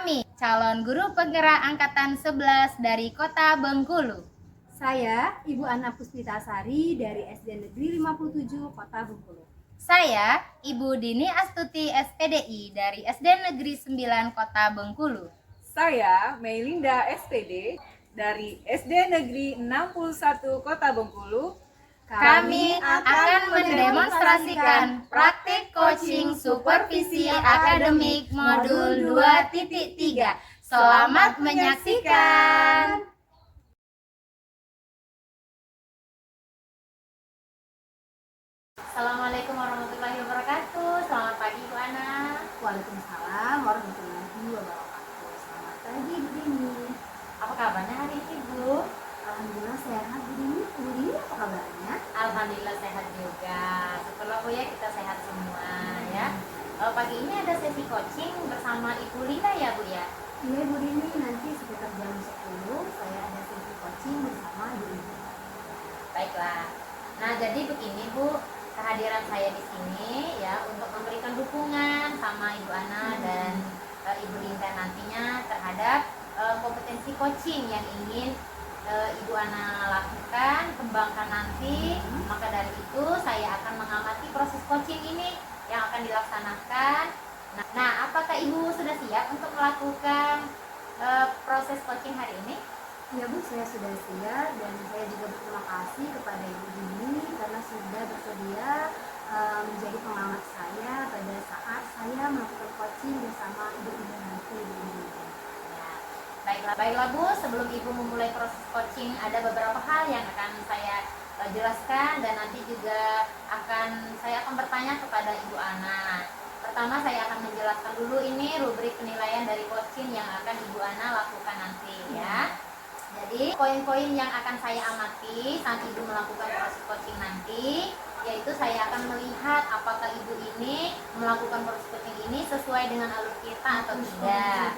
Kami, calon guru penggerak angkatan 11 dari Kota Bengkulu. Saya, Ibu Ana Puspita Sari dari SD Negeri 57 Kota Bengkulu. Saya, Ibu Dini Astuti SPDI dari SD Negeri 9 Kota Bengkulu. Saya, Meilinda SPD dari SD Negeri 61 Kota Bengkulu. Kami akan mendemonstrasikan praktik coaching supervisi akademik modul 2.3. Selamat menyaksikan. Assalamualaikum warahmatullahi wabarakatuh. Selamat pagi Bu Ana. Waalaikumsalam warahmatullahi wabarakatuh. Selamat pagi Bu Dini. Apa kabarnya hari ini Bu? Alhamdulillah sehat Bu Dini. Bu Dini apa kabarnya? Alhamdulillah sehat juga. Syukurlah Bu ya, kita sehat semua ya. Pagi ini ada sesi coaching bersama Ibu Linda ya Bu ya. Iya Bu Dini, nanti sekitar jam 10 saya ada sesi coaching bersama Ibu Dini. Baiklah. Nah, jadi begini Bu, kehadiran saya di sini ya untuk memberikan dukungan sama Ibu Ana dan Ibu Linda nantinya terhadap kompetensi coaching yang ingin Ibu Ana lakukan, kembangkan nanti. Maka dari itu saya akan mengamati proses coaching ini yang akan dilaksanakan. Nah, apakah Ibu sudah siap untuk melakukan proses coaching hari ini? Ya Bu, saya sudah siap dan saya juga berterima kasih kepada Ibu Dini karena sudah bersedia menjadi pengamat saya pada saat saya melakukan coaching bersama ibu-ibu nanti Bu Dini. Baiklah Bu, sebelum Ibu memulai proses coaching ada beberapa hal yang akan saya jelaskan dan nanti juga saya akan bertanya kepada Ibu Ana. Pertama saya akan menjelaskan dulu ini rubrik penilaian dari coaching yang akan Ibu Ana lakukan nanti ya. Jadi poin-poin yang akan saya amati saat Ibu melakukan proses coaching nanti, yaitu saya akan melihat apakah Ibu ini melakukan proses coaching ini sesuai dengan alur kita atau tidak.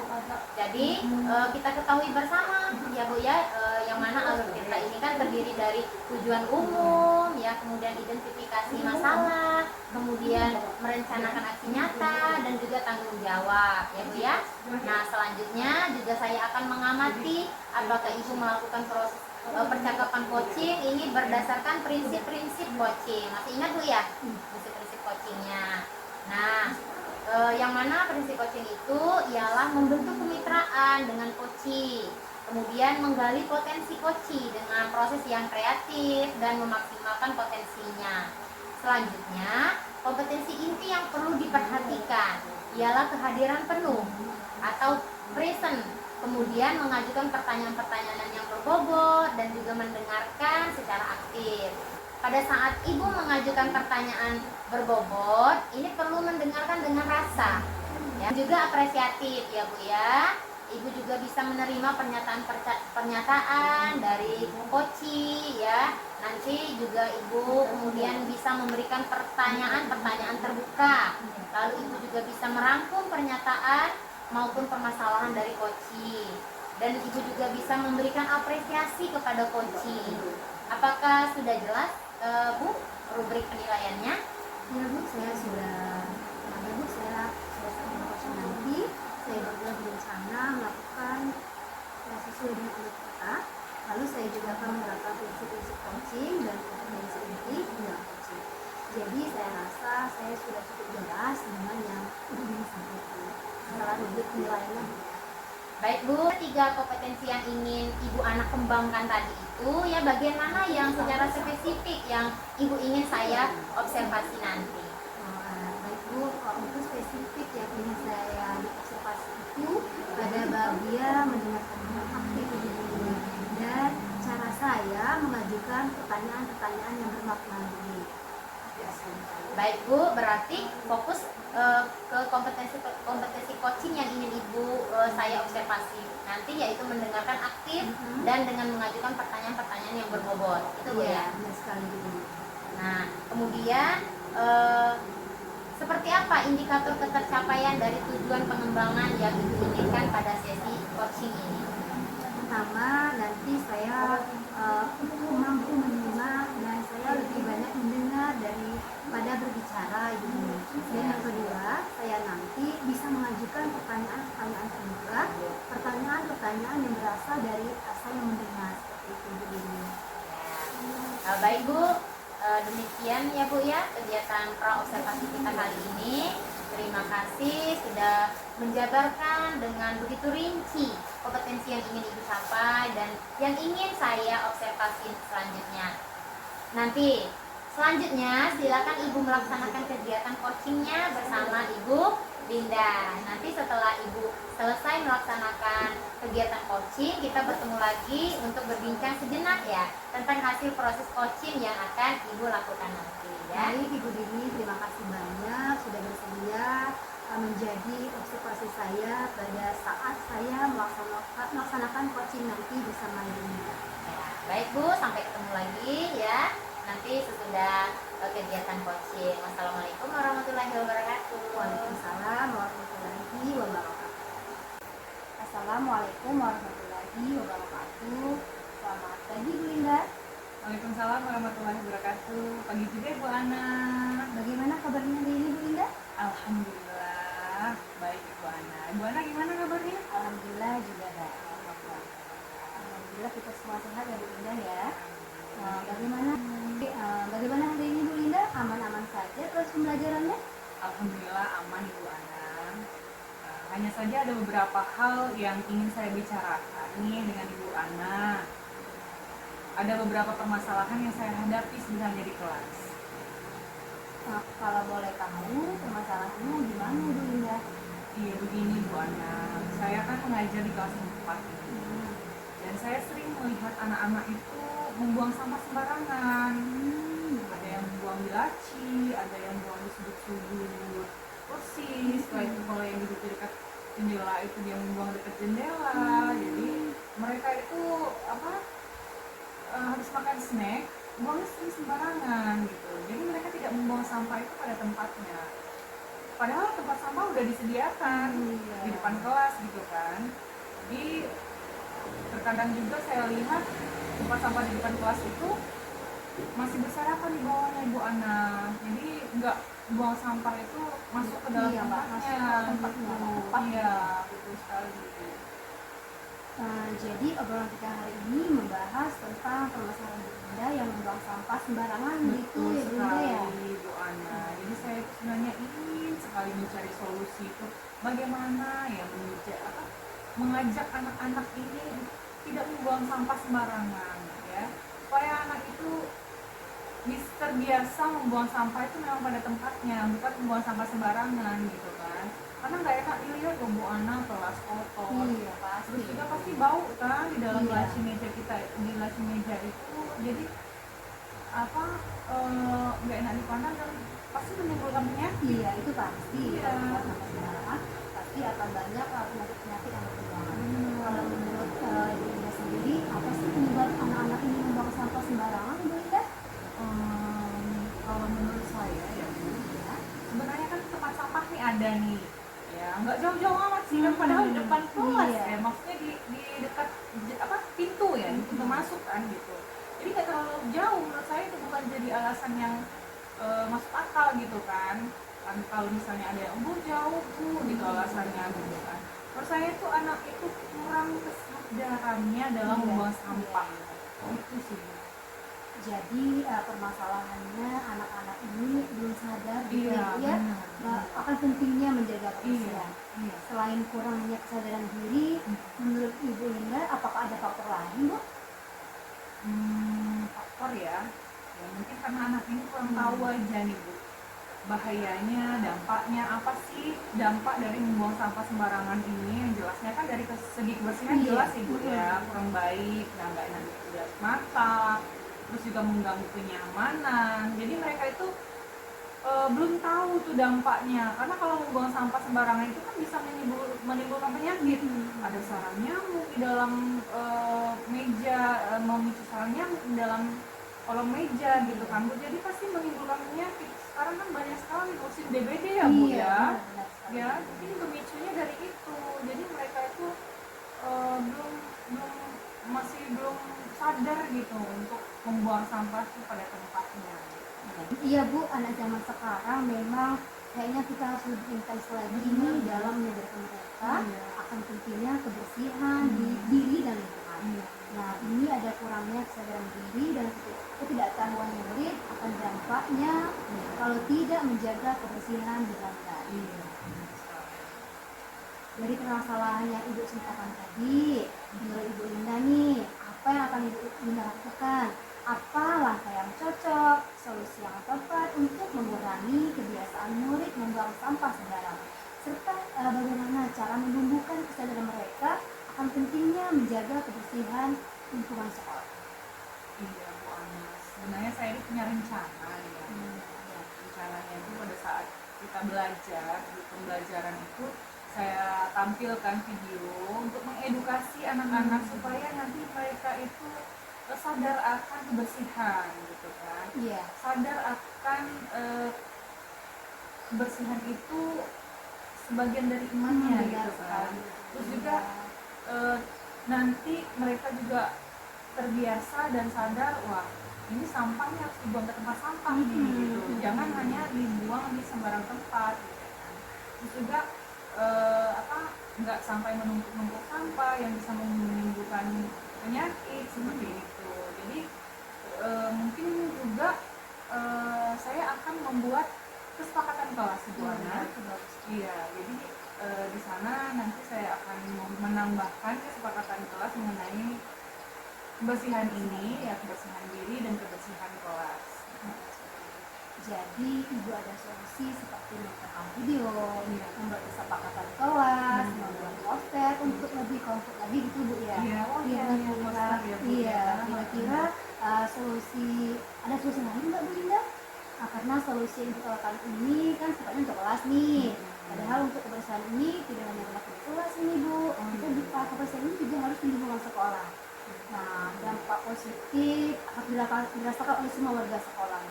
Jadi kita ketahui bersama ya Bu ya, yang mana alur kita ini kan terdiri dari tujuan umum ya, kemudian identifikasi masalah, kemudian merencanakan aksi nyata dan juga tanggung jawab ya Bu ya. Nah, selanjutnya juga saya akan mengamati apakah Ibu melakukan proses percakapan coaching ini berdasarkan prinsip-prinsip coaching. Masih ingat Bu ya? Prinsip-prinsip coachingnya. Nah, yang mana prinsip coaching itu ialah membentuk kemitraan dengan coachee, kemudian menggali potensi coachee dengan proses yang kreatif dan memaksimalkan potensinya. Selanjutnya, kompetensi inti yang perlu diperhatikan ialah kehadiran penuh atau present, kemudian mengajukan pertanyaan-pertanyaan yang berbobot dan juga mendengarkan secara aktif. Pada saat Ibu mengajukan pertanyaan berbobot, ini perlu mendengarkan dengan rasa ya, juga apresiatif ya Bu ya. Ibu juga bisa menerima pernyataan dari coachee ya. Nanti juga Ibu kemudian bisa memberikan pertanyaan-pertanyaan terbuka. Lalu Ibu juga bisa merangkum pernyataan maupun permasalahan dari coachee. Dan Ibu juga bisa memberikan apresiasi kepada coachee. Apakah sudah jelas Bu rubrik penilaiannya? Ya Bu, saya sudah ada Bu, saya selesai coaching nanti saya berdua berencana melakukan sesuai dengan alur kita. Lalu saya juga akan menerapkan prinsip-prinsip coaching dan kompetensi inti dalam coaching. Jadi saya rasa saya sudah cukup jelas dengan yang sudah disampaikan. Setelah rubrik penilaiannya Bu. Baik Bu, 3 kompetensi yang ingin Ibu Ana kembangkan tadi itu ya, bagian mana yang secara spesifik yang Ibu ingin saya observasi nanti? Baik Bu, untuk spesifik yang ingin saya observasi itu pada bagian mendengarkan dengan aktif dan cara saya mengajukan pertanyaan-pertanyaan yang bermakna ini. Baik Bu, berarti fokus ke kompetensi coaching yang ingin Ibu saya observasi nanti, yaitu mendengarkan aktif dan dengan mengajukan pertanyaan-pertanyaan yang berbobot. Itu Bu ya? Benar sekali Bu. Nah, kemudian seperti apa indikator ketercapaian dari tujuan pengembangan yang Ibu inginkan pada sesi coaching ini? Pertama, nanti saya mampu menerima dan saya lebih banyak mendengar daripada berbicara gitu. Dan yang kedua, saya nanti bisa mengajukan pertanyaan-pertanyaan terbuka, pertanyaan-pertanyaan yang berasal dari saya mendengar seperti itu Bu Dini. Baik Bu, demikian ya Bu ya kegiatan pra-observasi kita kali ini. Terima kasih sudah menjabarkan dengan begitu rinci kompetensi yang ingin Ibu capai dan yang ingin saya observasi selanjutnya. Nanti selanjutnya silakan Ibu melaksanakan kegiatan coachingnya bersama Ibu Linda. Nanti setelah Ibu selesai melaksanakan kegiatan coaching, kita bertemu lagi untuk berbincang sejenak ya tentang hasil proses coaching yang akan Ibu lakukan nanti ya. Baik Ibu Dini, terima kasih banyak sudah bersedia menjadi observasi saya pada saat saya melaksanakan coaching nanti bersama Ibu Linda. Ya, baik Bu, sampai ketemu lagi ya nanti sesudah kegiatan coaching. Wassalamualaikum warahmatullahi wabarakatuh. Waalaikumsalam warahmatullahi wabarakatuh. Assalamualaikum warahmatullahi wabarakatuh. Selamat pagi Bu Linda. Waalaikumsalam warahmatullahi wabarakatuh. Pagi juga Bu Ana. Bagaimana kabarnya hari ini Bu Linda? Alhamdulillah baik Ibu Ana. Ibu Ana gimana kabarnya? Alhamdulillah juga baik. Alhamdulillah kita semua sehat ya Bu Linda ya. Bagaimana hari ini Bu Linda? Aman-aman saja terus pembelajarannya? Alhamdulillah aman Ibu Ana. Hanya saja ada beberapa hal yang ingin saya bicarakan nih dengan Ibu Ana. Ada beberapa permasalahan yang saya hadapi sebenarnya di kelas. Nah, kalau boleh tahu permasalahannya gimana Bu Linda? Iya begini Bu Ana, saya kan mengajar di kelas 4 ini. Dan saya sering melihat anak-anak itu membuang sampah sembarangan. Ada yang membuang di laci, ada yang buang di sudut-sudut kursi. Setelah itu kalau yang duduk di dekat jendela itu dia membuang dekat jendela. Jadi mereka itu habis makan snack, buangnya sering sembarangan gitu. Jadi mereka tidak membuang sampah itu pada tempatnya. Padahal tempat sampah udah disediakan di depan kelas gitu kan. Jadi terkadang juga saya lihat tempat sampah di depan kelas itu masih berserakan di bawahnya Ibu Ana. Jadi nggak buang sampah itu masuk ke dalam tempatnya. Iya, betul sekali. Jadi obrolan kita hari ini membahas tentang permasalahan Bu Linda yang membuang sampah sembarangan gitu ya Bu Linda ya. Bu Ana. Jadi saya itu sebenarnya ingin sekali mencari solusi itu bagaimana ya mengajak anak-anak ini tidak membuang sampah sembarangan ya. Supaya anak itu bisa terbiasa membuang sampah itu memang pada tempatnya, bukan membuang sampah sembarangan gitu kan. Karena nggak enak dilihat loh Bu Ana kelas kotor. Iya pasti. Terus juga pasti bau kan di dalam laci meja kita, di laci meja itu. Jadi nggak enak dipandang dan pasti menimbulkan penyakit. Iya itu pasti. Iya. Kalau sampah sembarangan pasti akan banyak penyakit-penyakit yang berkembang. Kalau menurut Ibu Linda sendiri, apa sih penyebab anak-anak ini membuang sampah sembarangan Bu Linda? Kalau menurut saya ya Bu, sebenarnya kan tempat sampah nih ada nih ya, nggak jauh-jauh amat sih kan, padahal di depan kelas ya, maksudnya di dekat pintu ya, di pintu masuk kan gitu. Jadi nggak terlalu jauh, menurut saya itu bukan jadi alasan yang masuk akal gitu kan. Kalau misalnya ada yang jauh gitu alasannya gitu kan. Menurut saya itu anak itu kurang kesadarannya dalam membuang sampah. Itu sih. Jadi permasalahannya anak-anak ini belum sadar gitu Iya, ya benar. akan pentingnya menjaga kebersihan. Iya. Selain kurangnya kesadaran diri, menurut Ibu Linda apakah ada faktor lain Bu? Faktor ya mungkin karena anak ini kurang tahu aja nih Bu bahayanya, dampaknya apa sih dampak dari membuang sampah sembarangan ini. Yang jelasnya kan dari segi kebersihan jelas Ibu ya, kurang baik, nggak enak dilihat mata, terus juga mengganggu kenyamanan. Jadi mereka itu belum tahu tuh dampaknya, karena kalau membuang sampah sembarangan itu kan bisa menimbulkan penyakit. Ada sarang nyamuk di dalam meja, memicu sarang nyamuk di dalam kolom meja gitu kan Bu. Jadi pasti menimbulkan penyakit. Sekarang kan banyak sekali musim DBD ya Bu ya. Ya, mungkin pemicunya dari itu. Jadi mereka itu masih belum sadar gitu untuk membuang sampah itu pada tempatnya. Iya Bu, anak zaman sekarang memang kayaknya kita harus lebih intens lagi ini dalam mengajarkan mereka Iya. akan pentingnya kebersihan di diri dan lingkungan. Iya. Nah, ini ada kurangnya kesadaran diri dan ketidaktahuan murid akan dampaknya kalau tidak menjaga kebersihan di dalam kelas. Iya. Dari permasalahan yang Ibu ceritakan tadi, menurut Ibu Linda nih, apa yang akan Ibu Linda lakukan? Apa langkah yang cocok, solusi yang tepat untuk mengurangi kebiasaan murid membuang sampah sembarangan? Serta bagaimana cara menumbuhkan kesadaran mereka akan pentingnya menjaga kebersihan lingkungan sekolah. Iya, Bu Anas. Sebenarnya saya ini punya rencana ya. Rencananya itu pada saat kita belajar di pembelajaran itu saya tampilkan video untuk mengedukasi anak-anak supaya nanti mereka itu sadar akan kebersihan gitu kan. Iya. Sadar akan kebersihan itu sebagian dari imannya gitu kan. Terus juga nanti mereka juga terbiasa dan sadar, wah ini sampahnya harus dibuang ke tempat sampah nih gitu. Jangan hanya dibuang di sembarang tempat gitu kan. Terus juga nggak sampai menumpuk-numpuk sampah yang bisa menimbulkan penyakit seperti itu. Jadi mungkin juga saya akan membuat kesepakatan kelas Bu Ana. Iya, jadi di sana nanti saya akan menambahkan kesepakatan kelas mengenai kebersihan ini, ya kebersihan diri dan kebersihan kelas. Jadi Ibu ada solusi seperti mencetak video, membuat kesepakatan kelas, membuat poster untuk lebih konkret lagi gitu Bu ya. Iya, oh iya, Kira-kira, iya, kira-kira solusi, ada solusi lain Mbak Bu Linda? Nah, karena solusi yang kita lakukan ini kan sifatnya untuk kelas nih. Padahal untuk kebersihan ini tidak hanya berlaku di kelas ini Bu, kita di kebersihan ini juga harus di lingkungan sekolah. Nah, dampak positif akan dirasakan oleh semua warga sekolah.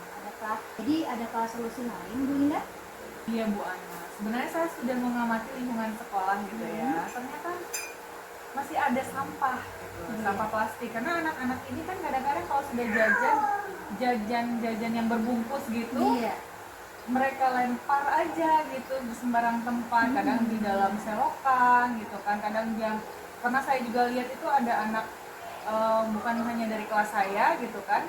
Adakah solusi lain Bu Linda? Iya Bu Ana, sebenarnya saya sudah mengamati lingkungan sekolah gitu ya. Ternyata masih ada sampah gitu, sampah plastik. Karena anak-anak ini kan kadang-kadang kalau sudah jajan yang berbungkus gitu, mereka lempar aja gitu di sembarang tempat. Kadang di dalam selokan gitu kan. Kadang pernah saya juga lihat itu ada anak bukan hanya dari kelas saya gitu kan,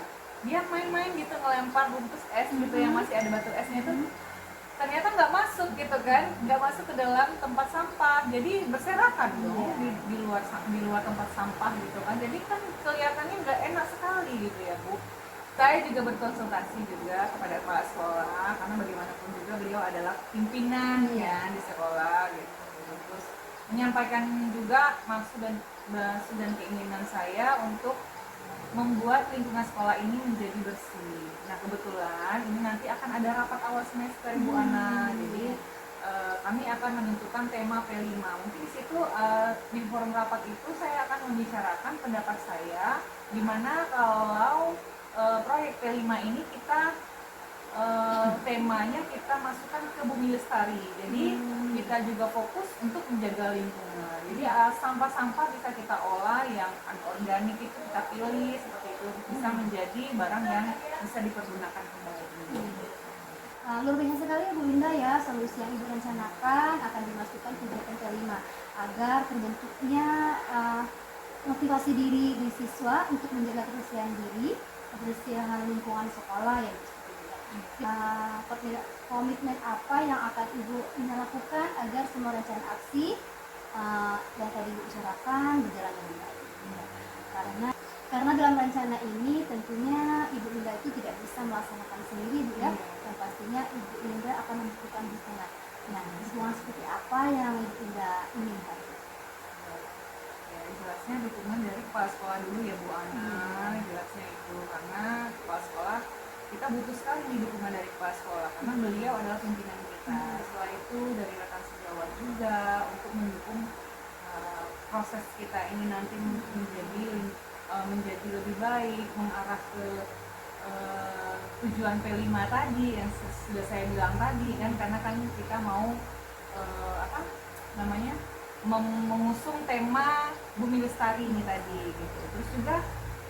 dia main-main gitu ngelempar bungkus es gitu yang masih ada batu esnya itu, ternyata nggak masuk gitu kan, nggak masuk ke dalam tempat sampah, jadi berserakan dong di luar tempat sampah gitu kan, jadi kan kelihatannya nggak enak sekali gitu ya Bu. Saya juga berkonsultasi juga kepada kepala sekolah karena bagaimanapun juga beliau adalah pimpinan ya di sekolah gitu. Terus menyampaikan juga maksud dan keinginan saya untuk membuat lingkungan sekolah ini menjadi bersih. Nah kebetulan ini nanti akan ada rapat awal semester Bu Ana, jadi kami akan menentukan tema P5. Mungkin di situ di forum rapat itu saya akan membicarakan pendapat saya, dimana kalau proyek P5 ini kita temanya kita masukkan ke Bumi Lestari. Jadi kita juga fokus untuk menjaga lingkungan. Jadi sampah-sampah bisa kita olah, yang anorganik itu kita pilih seperti itu, bisa menjadi barang yang bisa dipergunakan kembali. Luar biasa sekali Bu Linda ya, solusi yang Ibu rencanakan akan dimasukkan kegiatan ke-5 agar terbentuknya motivasi diri di siswa untuk menjaga kebersihan diri, kebersihan lingkungan sekolah ya. Komitmen apa yang akan Ibu lakukan agar semua rencana aksi yang tadi Ibu bicarakan berjalan dengan baik? Karena dalam rencana ini tentunya Ibu Linda itu tidak bisa melaksanakan sendiri Bu ya, dan pastinya Ibu Linda akan membutuhkan dukungan. Nah, dukungan seperti apa yang Ibu Linda inginkan? Ya, jelasnya dukungan dari kepala sekolah dulu ya Bu Ana, jelasnya itu karena kepala sekolah kita butuh sekali nih dukungan dari kepala sekolah karena beliau adalah pimpinan kita. Setelah itu dari rekan sejawat juga untuk mendukung proses kita ini nanti menjadi lebih baik, mengarah ke tujuan P5 tadi yang sudah saya bilang tadi kan, karena kan kita mau mengusung tema Bumi Lestari ini tadi gitu. Terus juga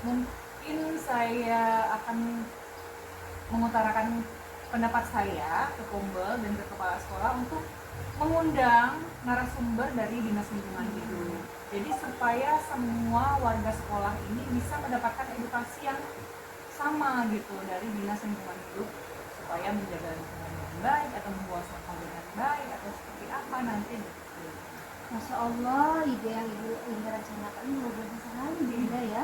mungkin saya akan mengutarakan pendapat saya ke Kombel dan ke kepala sekolah untuk mengundang narasumber dari Dinas Lingkungan Hidup. Jadi supaya semua warga sekolah ini bisa mendapatkan edukasi yang sama gitu dari Dinas Lingkungan Hidup, supaya menjaga lingkungan dengan baik atau membuang sampah dengan baik atau seperti apa nanti gitu. Masya Allah, ide yang Ibu Linda rencanakan ini luar biasa sekali Bu Linda ya.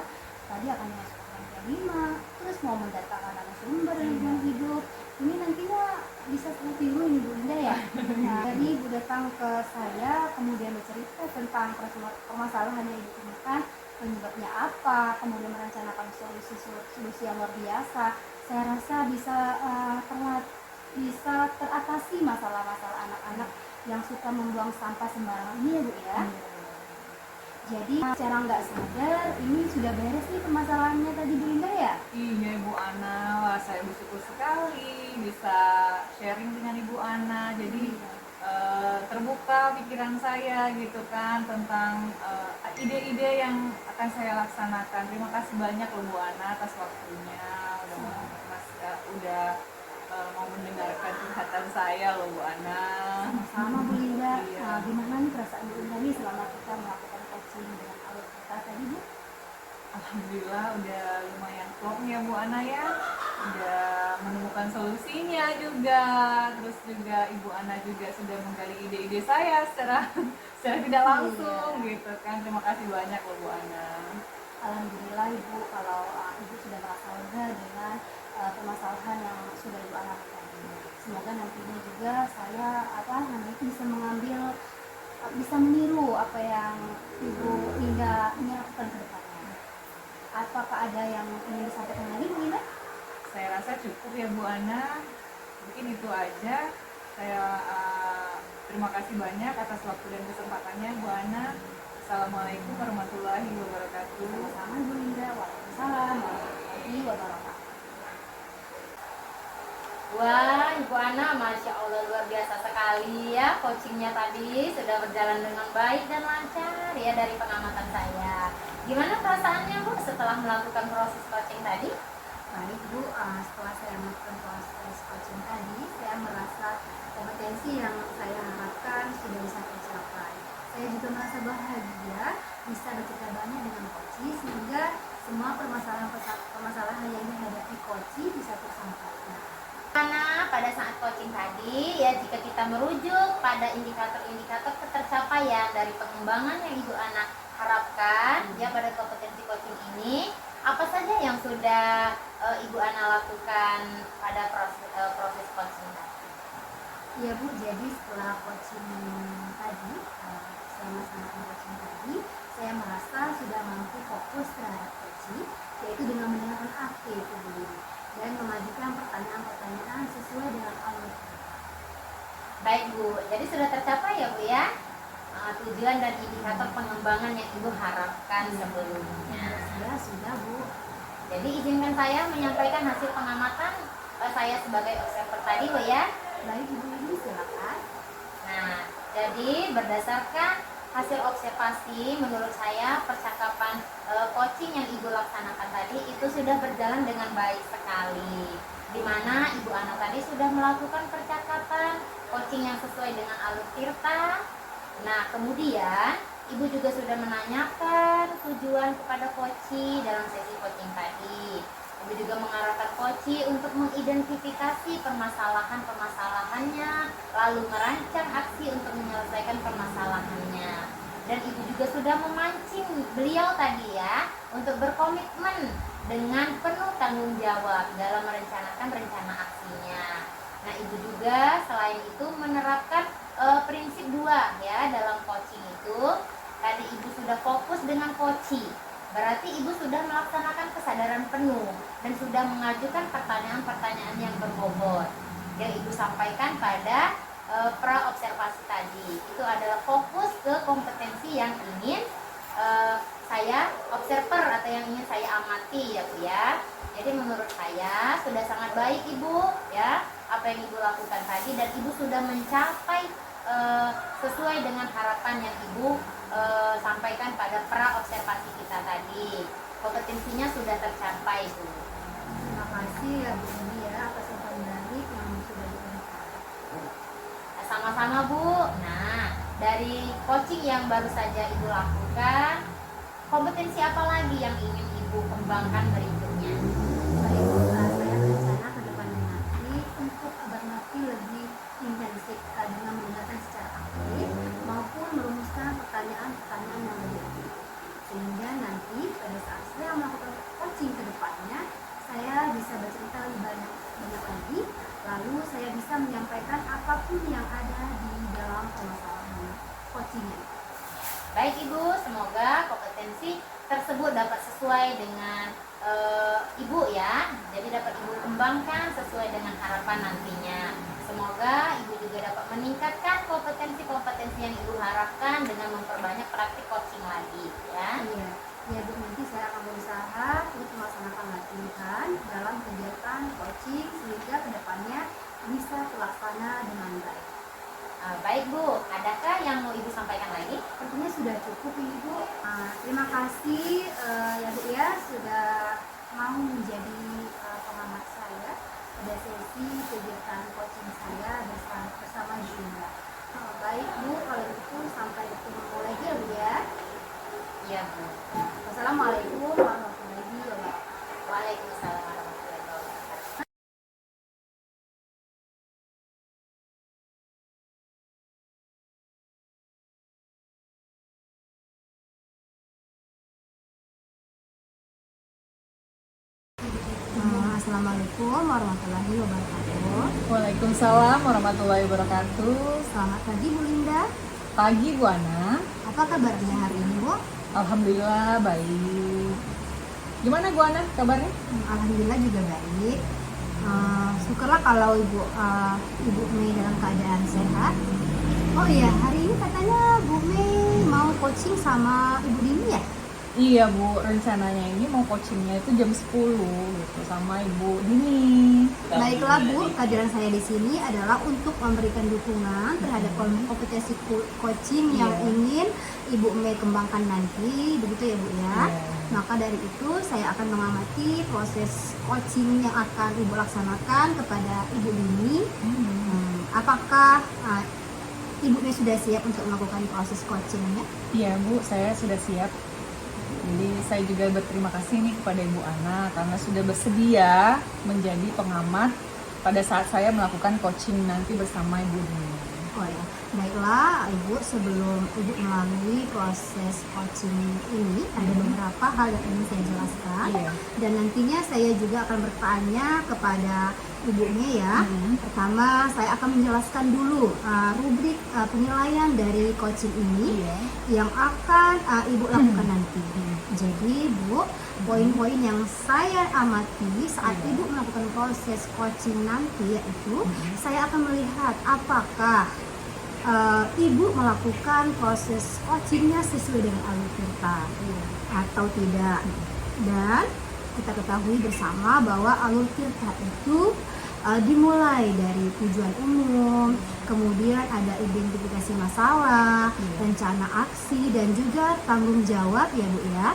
Tadi akan dimasukkan ke 5, terus mau mendatangkan narasumber dari lingkungan hidup. Ini nantinya bisa seperti dulu ini Bu Linda ya. Nah, jadi Ibu datang ke saya, kemudian bercerita tentang permasalahan yang Ibu temukan, penyebabnya apa, kemudian merencanakan solusi yang luar biasa. Saya rasa bisa teratasi masalah-masalah anak-anak yang suka membuang sampah sembarangan ini ya Bu ya. Jadi secara nggak sadar ini sudah beres nih permasalahannya tadi Bu Linda ya. Iya Ibu Ana, wah saya bersyukur sekali bisa sharing dengan Ibu Ana. Jadi terbuka pikiran saya gitu kan tentang ide-ide yang akan saya laksanakan. Terima kasih banyak loh Bu Ana atas waktunya, udah mau mendengarkan curhatan saya loh Bu Ana. Sama Bu Linda. Iya. Nah, gimana nih perasaan Bu Linda nih selama kita melakukan coaching dengan alur kita tadi Bu? Alhamdulillah udah lumayan plong ya Bu Ana ya, udah menemukan solusinya juga, terus juga Ibu Ana juga sudah menggali ide-ide saya secara tidak langsung gitu kan. Terima kasih banyak loh Bu Ana. Alhamdulillah Ibu, kalau Ibu sudah merasa lega dengan permasalahan yang sudah Ibu alami tadi. Semoga nantinya juga saya bisa meniru apa yang Ibu Linda lakukan ke depannya. Apakah ada yang ingin disampaikan lagi Bu Linda? Saya rasa cukup ya Bu Ana, mungkin itu aja. Saya terima kasih banyak atas waktu dan kesempatannya Bu Ana. Assalamualaikum warahmatullahi wabarakatuh. Sama Bu Linda. Waalaikumsalam warahmatullahi wabarakatuh. Wah, Ibu Ana, Masya Allah luar biasa sekali ya. Coachingnya tadi sudah berjalan dengan baik dan lancar ya dari pengamatan saya. Gimana perasaannya Bu setelah melakukan proses coaching tadi? Baik Bu, setelah saya melakukan proses coaching tadi, saya merasa kompetensi yang saya harapkan sudah bisa tercapai. Saya juga merasa bahagia bisa bercerita banyak dengan coaching sehingga semua permasalahan yang dihadapi coaching bisa tersampaikan. Karena pada saat coaching tadi ya, jika kita merujuk pada indikator-indikator ketercapaian dari pengembangan yang Ibu Ana harapkan ya pada kompetensi coaching ini, apa saja yang sudah Ibu Ana lakukan pada proses coaching tadi? Iya Bu, jadi setelah coaching tadi, saya melaksanakan coaching tadi, saya merasa sudah mampu fokus terhadap coaching, yaitu dengan mendengarkan aktif Bu, dan memajukan pertanyaan-pertanyaan sesuai dengan alur. Baik Bu, jadi sudah tercapai ya Bu ya tujuan dan indikator pengembangan yang Ibu harapkan sebelumnya. Ya sudah Bu. Jadi izinkan saya menyampaikan hasil pengamatan saya sebagai observer tadi Bu ya. Baik Ibu, silakan. Nah, jadi berdasarkan hasil observasi, menurut saya percakapan coaching yang Ibu laksanakan tadi itu sudah berjalan dengan baik sekali. Di mana Ibu Ana tadi sudah melakukan percakapan coaching yang sesuai dengan alur tirta. Nah, kemudian Ibu juga sudah menanyakan tujuan kepada coaching dalam sesi coaching tadi. Ibu juga mengarahkan coaching untuk mengidentifikasi permasalahan-permasalahannya, lalu merancang aksi untuk menyelesaikan permasalahannya. Dan Ibu juga sudah memancing beliau tadi ya, untuk berkomitmen dengan penuh tanggung jawab dalam merencanakan rencana aksinya. Nah, Ibu juga selain itu menerapkan prinsip 2 ya dalam coaching itu. Tadi Ibu sudah fokus dengan coaching, berarti Ibu sudah melaksanakan kesadaran penuh dan sudah mengajukan pertanyaan-pertanyaan yang berbobot yang Ibu sampaikan pada pra observasi tadi. Itu adalah fokus ke kompetensi yang ingin saya observer atau yang ingin saya amati ya Bu ya. Jadi menurut saya sudah sangat baik Ibu ya apa yang Ibu lakukan tadi, dan Ibu sudah mencapai sesuai dengan harapan yang Ibu sampaikan pada pra observasi kita tadi. Kompetensinya sudah tercapai Bu. Terima kasih ya Bu Uni ya atas info menarik yang sama-sama Bu. Nah, dari coaching yang baru saja Ibu lakukan, kompetensi apa lagi yang ingin Ibu kembangkan berikutnya? Baik, saya berencana ke depannya nanti untuk berlatih lebih intensif dengan mendengarkan secara aktif maupun merumuskan pertanyaan-pertanyaan yang lebih aktif, sehingga nanti pada saat saya melakukan coaching ke depannya saya bisa bercerita lebih banyak lagi, lalu saya bisa menyampaikan apapun yang ada di dalam permasalahan coachingnya. Baik Ibu, semoga kompetensi tersebut dapat sesuai dengan Ibu ya. Jadi dapat Ibu kembangkan sesuai dengan harapan nantinya. Semoga Ibu juga dapat meningkatkan kompetensi-kompetensi yang Ibu harapkan dengan memperbanyak praktik coaching lagi ya. Iya, ya Bu, nanti saya akan berusaha untuk melaksanakan latihan dalam kegiatan coaching sehingga kedepannya bisa terlaksana dengan baik. Baik Bu, adakah yang mau Ibu sampaikan lagi? Tentunya sudah cukup ini Bu. Terima kasih ya Bu ya sudah mau menjadi pengamat saya pada sesi kegiatan coaching saya bersama Junda. Baik Bu, kalau itu sampai bertemu lagi ya Bu ya. Iya Bu. Wassalamualaikum warahmatullahi wabarakatuh. Waalaikumsalam warahmatullahi wabarakatuh. Assalamualaikum warahmatullahi wabarakatuh. Waalaikumsalam warahmatullahi wabarakatuh. Selamat pagi Bu Linda. Pagi Bu Ana. Apa kabarnya hari ini Bu? Alhamdulillah baik. Gimana Bu Ana kabarnya? Alhamdulillah juga baik. Syukurlah kalau Ibu Mei dalam keadaan sehat. Oh iya, hari ini katanya Bu Mei mau coaching sama Ibu Dini ya? Iya Bu, rencananya ini mau coachingnya itu jam 10 gitu sama Ibu Dini. Baiklah Bu, kehadiran saya di sini adalah untuk memberikan dukungan terhadap kompetensi coaching yang ingin Ibu Mei kembangkan nanti, begitu ya Bu ya. Maka dari itu saya akan mengamati proses coaching yang akan Ibu laksanakan kepada Ibu Dini. Apakah Ibu Mei sudah siap untuk melakukan proses coachingnya? Iya Bu, saya sudah siap. Jadi saya juga berterima kasih nih kepada Ibu Ana karena sudah bersedia menjadi pengamat pada saat saya melakukan coaching nanti bersama Ibu Dini. Oh ya, baiklah Ibu, sebelum Ibu melalui proses coaching ini ada beberapa hal yang ingin saya jelaskan. Iya. Dan nantinya saya juga akan bertanya kepada Ibunya ya. Pertama saya akan menjelaskan dulu rubrik penilaian dari coaching ini yang akan Ibu lakukan nanti. Jadi Bu, poin-poin yang saya amati saat Ibu melakukan proses coaching nanti yaitu saya akan melihat apakah Ibu melakukan proses coachingnya sesuai dengan alur cerita atau tidak. Dan kita ketahui bersama bahwa alur cerita itu dimulai dari tujuan umum, kemudian ada identifikasi masalah, rencana aksi, dan juga tanggung jawab ya Bu ya.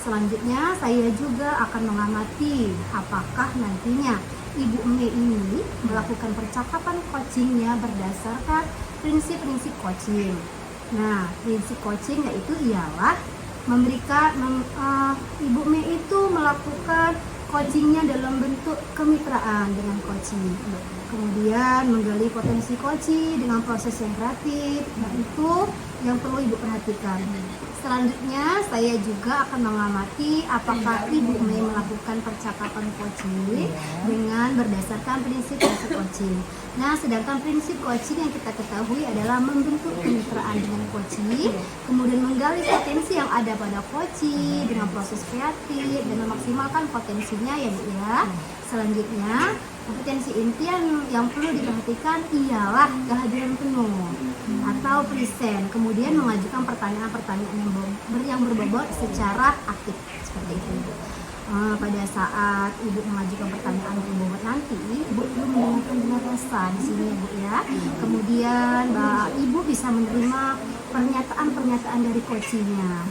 Selanjutnya saya juga akan mengamati apakah nantinya Ibu Mei ini melakukan percakapan coachingnya berdasarkan prinsip-prinsip coaching. Nah, prinsip coaching yaitu ialah Ibu Mei itu melakukan coachingnya dalam bentuk kemitraan dengan coaching, kemudian menggali potensi coaching dengan proses yang kreatif. Nah, itu yang perlu Ibu perhatikan. Selanjutnya saya juga akan mengamati apakah Ibu Mei melakukan percakapan coaching dengan berdasarkan prinsip-prinsip coaching. Nah, sedangkan prinsip coaching yang kita ketahui adalah membentuk kemitraan dengan coaching, kemudian menggali potensi yang ada pada coaching dengan proses kreatif dan memaksimalkan potensinya ya Bu ya. Selanjutnya kompetensi inti yang perlu diperhatikan ialah kehadiran penuh atau present, kemudian mengajukan pertanyaan-pertanyaan yang berbobot secara aktif seperti itu. Pada saat Ibu mengajukan pertanyaan berbobot nanti, Ibu perlu mendengarkan dengan rasa di sini ya Bu ya. Kemudian Ibu bisa menerima pernyataan-pernyataan dari coachingnya.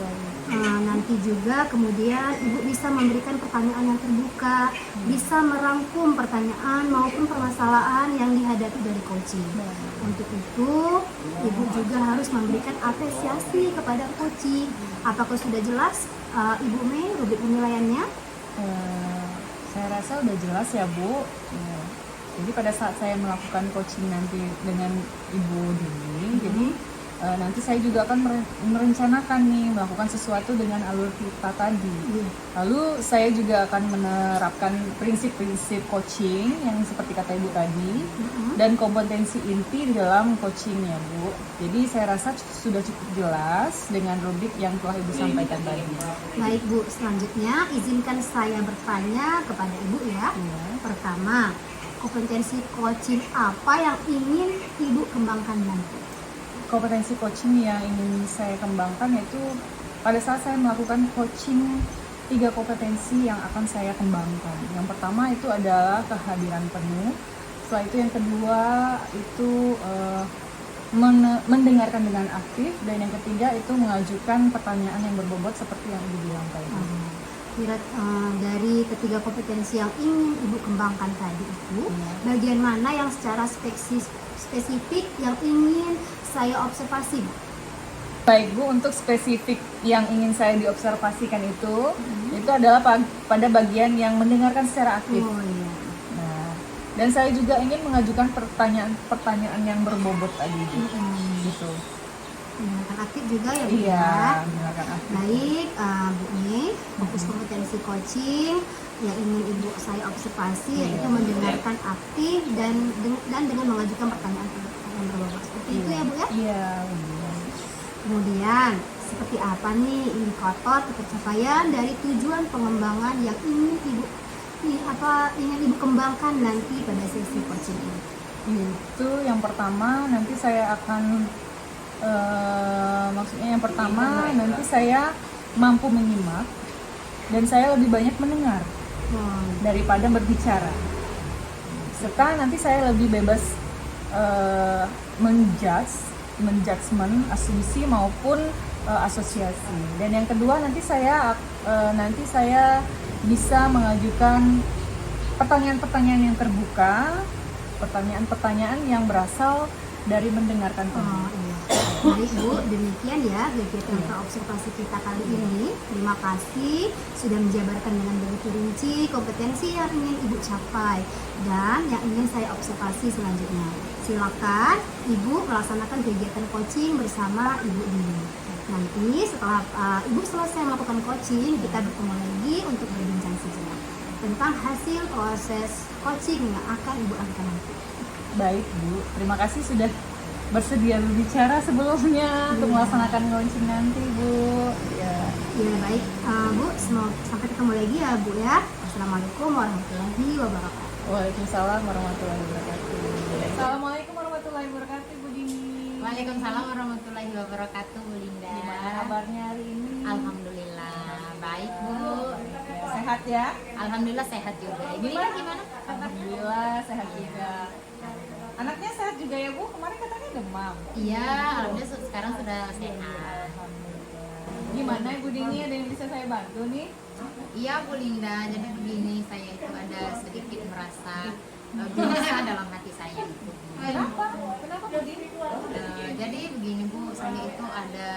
Nanti juga kemudian Ibu bisa memberikan pertanyaan yang terbuka, bisa merangkum pertanyaan maupun permasalahan yang dihadapi dari coaching. Untuk itu, Ibu juga harus memberikan apresiasi kepada coaching. Apakah sudah jelas, Ibu Mei, rubrik penilaiannya? Saya rasa udah jelas ya Bu. Ya. Jadi pada saat saya melakukan coaching nanti dengan Ibu Dini, jadi nanti saya juga akan merencanakan nih melakukan sesuatu dengan alur kita tadi. Lalu saya juga akan menerapkan prinsip-prinsip coaching yang seperti kata Ibu tadi dan kompetensi inti di dalam coachingnya Bu. Jadi saya rasa sudah cukup jelas dengan rubrik yang telah Ibu sampaikan tadi. Baik Bu, selanjutnya izinkan saya bertanya kepada Ibu ya. Pertama, kompetensi coaching apa yang ingin Ibu kembangkan nanti? Kompetensi coaching yang ingin saya kembangkan yaitu pada saat saya melakukan coaching 3 kompetensi yang akan saya kembangkan. Yang pertama itu adalah kehadiran penuh. Setelah itu yang kedua itu mendengarkan dengan aktif, dan yang ketiga itu mengajukan pertanyaan yang berbobot seperti yang Ibu bilang tadi. Dari ketiga kompetensi yang ingin Ibu kembangkan tadi itu, bagian mana yang secara spesifik yang ingin saya observasi? Baik Bu, untuk spesifik yang ingin saya diobservasikan itu adalah pada bagian yang mendengarkan secara aktif. Nah, dan saya juga ingin mengajukan pertanyaan yang berbobot tadi gitu. Mendengarkan aktif juga ya Bu? Iya, mendengarkan aktif. Baik, Bu Mei, fokus kompetensi coaching yang ingin Ibu saya observasi yaitu mendengarkan aktif dan dengan mengajukan pertanyaan yang berbobot. Seperti itu ya Bu ya? Iya. Kemudian, seperti apa nih indikator pencapaian dari tujuan pengembangan yang ingin Ibu kembangkan nanti pada sesi coaching ini? Itu yang pertama nanti saya akan nanti saya mampu menyimak dan saya lebih banyak mendengar daripada berbicara. Serta nanti saya lebih bebas menjudgment asumsi maupun asosiasi. Dan yang kedua nanti saya bisa mengajukan pertanyaan-pertanyaan yang terbuka, pertanyaan-pertanyaan yang berasal dari mendengarkan penuh. Baik Bu, demikian ya kegiatan observasi kita kali ini. Terima kasih sudah menjabarkan dengan begitu rinci kompetensi yang ingin Ibu capai dan yang ingin saya observasi selanjutnya. Silakan Ibu melaksanakan kegiatan coaching bersama Ibu Dini. Nanti setelah Ibu selesai melakukan coaching, kita bertemu lagi untuk berbincang sejenak tentang hasil proses coaching yang akan Ibu lakukan nanti. Baik Bu, terima kasih sudah bersedia berbicara sebelumnya untuk melaksanakan coaching nanti Bu. Ya baik Bu, sampai ketemu lagi ya Bu ya. Assalamualaikum warahmatullahi wabarakatuh. Waalaikumsalam warahmatullahi wabarakatuh. Assalamualaikum warahmatullahi wabarakatuh Bu Dini. Waalaikumsalam warahmatullahi wabarakatuh Bu Linda. Gimana kabarnya hari ini? Alhamdulillah baik Bu. Sehat ya? Alhamdulillah sehat juga. Ibu Linda gimana? Alhamdulillah sehat juga. Anaknya sehat juga ya Bu? Kemarin katanya demam. Iya, alhamdulillah sekarang sudah sehat. Gimana Ibu Dini, ada yang bisa saya bantu nih? Iya Bu Linda, jadi begini, saya itu ada sedikit merasa gelisah dalam hati saya gitu. Kenapa? Kenapa Bu Dini? Jadi begini Bu, saya itu ada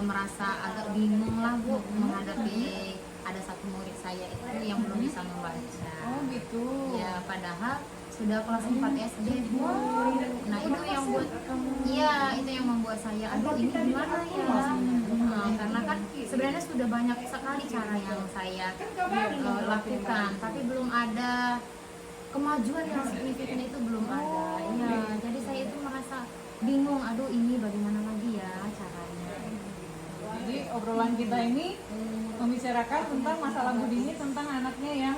merasa agak bingung lah Bu menghadapi ada satu murid saya itu yang belum bisa membaca. Oh gitu. Ya padahal sudah kelas 4 SD Bu. Nah itu yang buat itu yang membuat saya aduh ini gimana ya. Karena kan sebenarnya sudah banyak sekali cara yang saya lakukan, tapi belum ada kemajuan yang signifikan, itu belum ada. Ya, jadi saya itu merasa bingung, aduh ini bagaimana lagi ya caranya. Jadi obrolan kita ini membicarakan tentang masalah Bu Dini tentang anaknya yang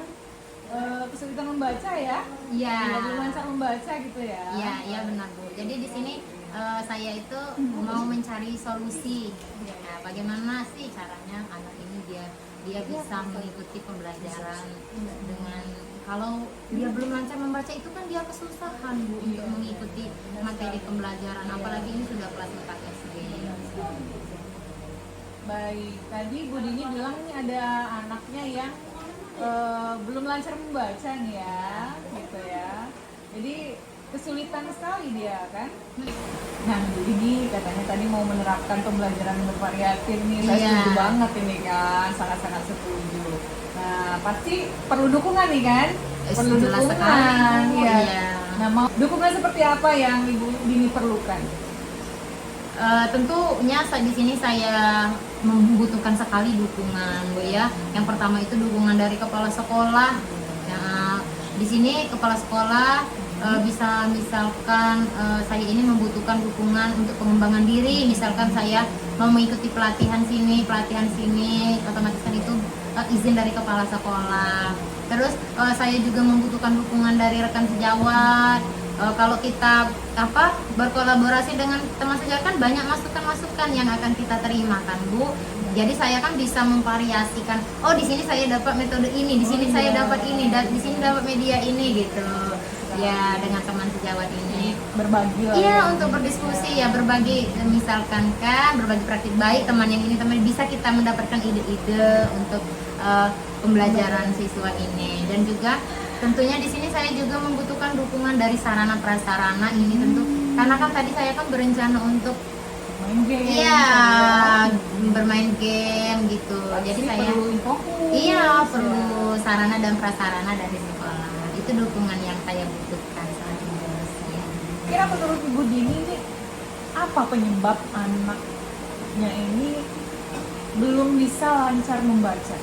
kesulitan membaca ya? Iya. Belum lancar membaca gitu ya? Iya benar Bu. Jadi di sini saya itu mau mencari solusi. Nah, bagaimana sih caranya anak ini dia bisa mengikuti pembelajaran dengan, kalau dia belum lancar membaca itu kan dia kesusahan Bu untuk mengikuti materi pembelajaran, apalagi ini sudah kelas 4 SD. Baik, tadi Bu Dini bilang nih ada anaknya yang belum lancar membaca nih ya, gitu ya. Jadi kesulitan sekali dia kan. Nah, Bu Dini katanya tadi mau menerapkan pembelajaran bervariatif nih. Saya Iya. setuju banget ini kan, sangat-sangat setuju. Nah, pasti perlu dukungan nih kan? Perlu Jelas dukungan. sekali, Bu. Iya. Iya. Nah, mau dukungan seperti apa yang Ibu Dini perlukan? Tentunya di sini saya membutuhkan sekali dukungan, Bu ya. Yang pertama itu dukungan dari kepala sekolah. Ya, di sini kepala sekolah bisa misalkan saya ini membutuhkan dukungan untuk pengembangan diri. Misalkan saya mau mengikuti pelatihan sini, otomatis kan itu izin dari kepala sekolah. Terus saya juga membutuhkan dukungan dari rekan sejawat. Kalau kita berkolaborasi dengan teman sejawat kan banyak masukan-masukan yang akan kita terima kan, Bu. Jadi saya kan bisa memvariasikan. Oh, di sini saya dapat metode ini, di sini saya dapat ini, di sini dapat media ini gitu. Ya, dengan teman sejawat ini. Berbagi lah. Iya, untuk berdiskusi ya, berbagi misalkan kan, berbagi praktik baik teman yang ini teman bisa kita mendapatkan ide-ide untuk pembelajaran siswa ini. Dan juga tentunya di sini saya juga membutuhkan dukungan dari sarana prasarana ini tentu karena kan tadi saya kan berencana untuk main game. iya bermain game gitu. Jadi saya perlu fokus. iya perlu sarana dan prasarana dari sekolah. Itu dukungan yang saya butuhkan saat ini. Ya. Kira menurut Ibu Dini ini apa penyebab anaknya ini belum bisa lancar membaca?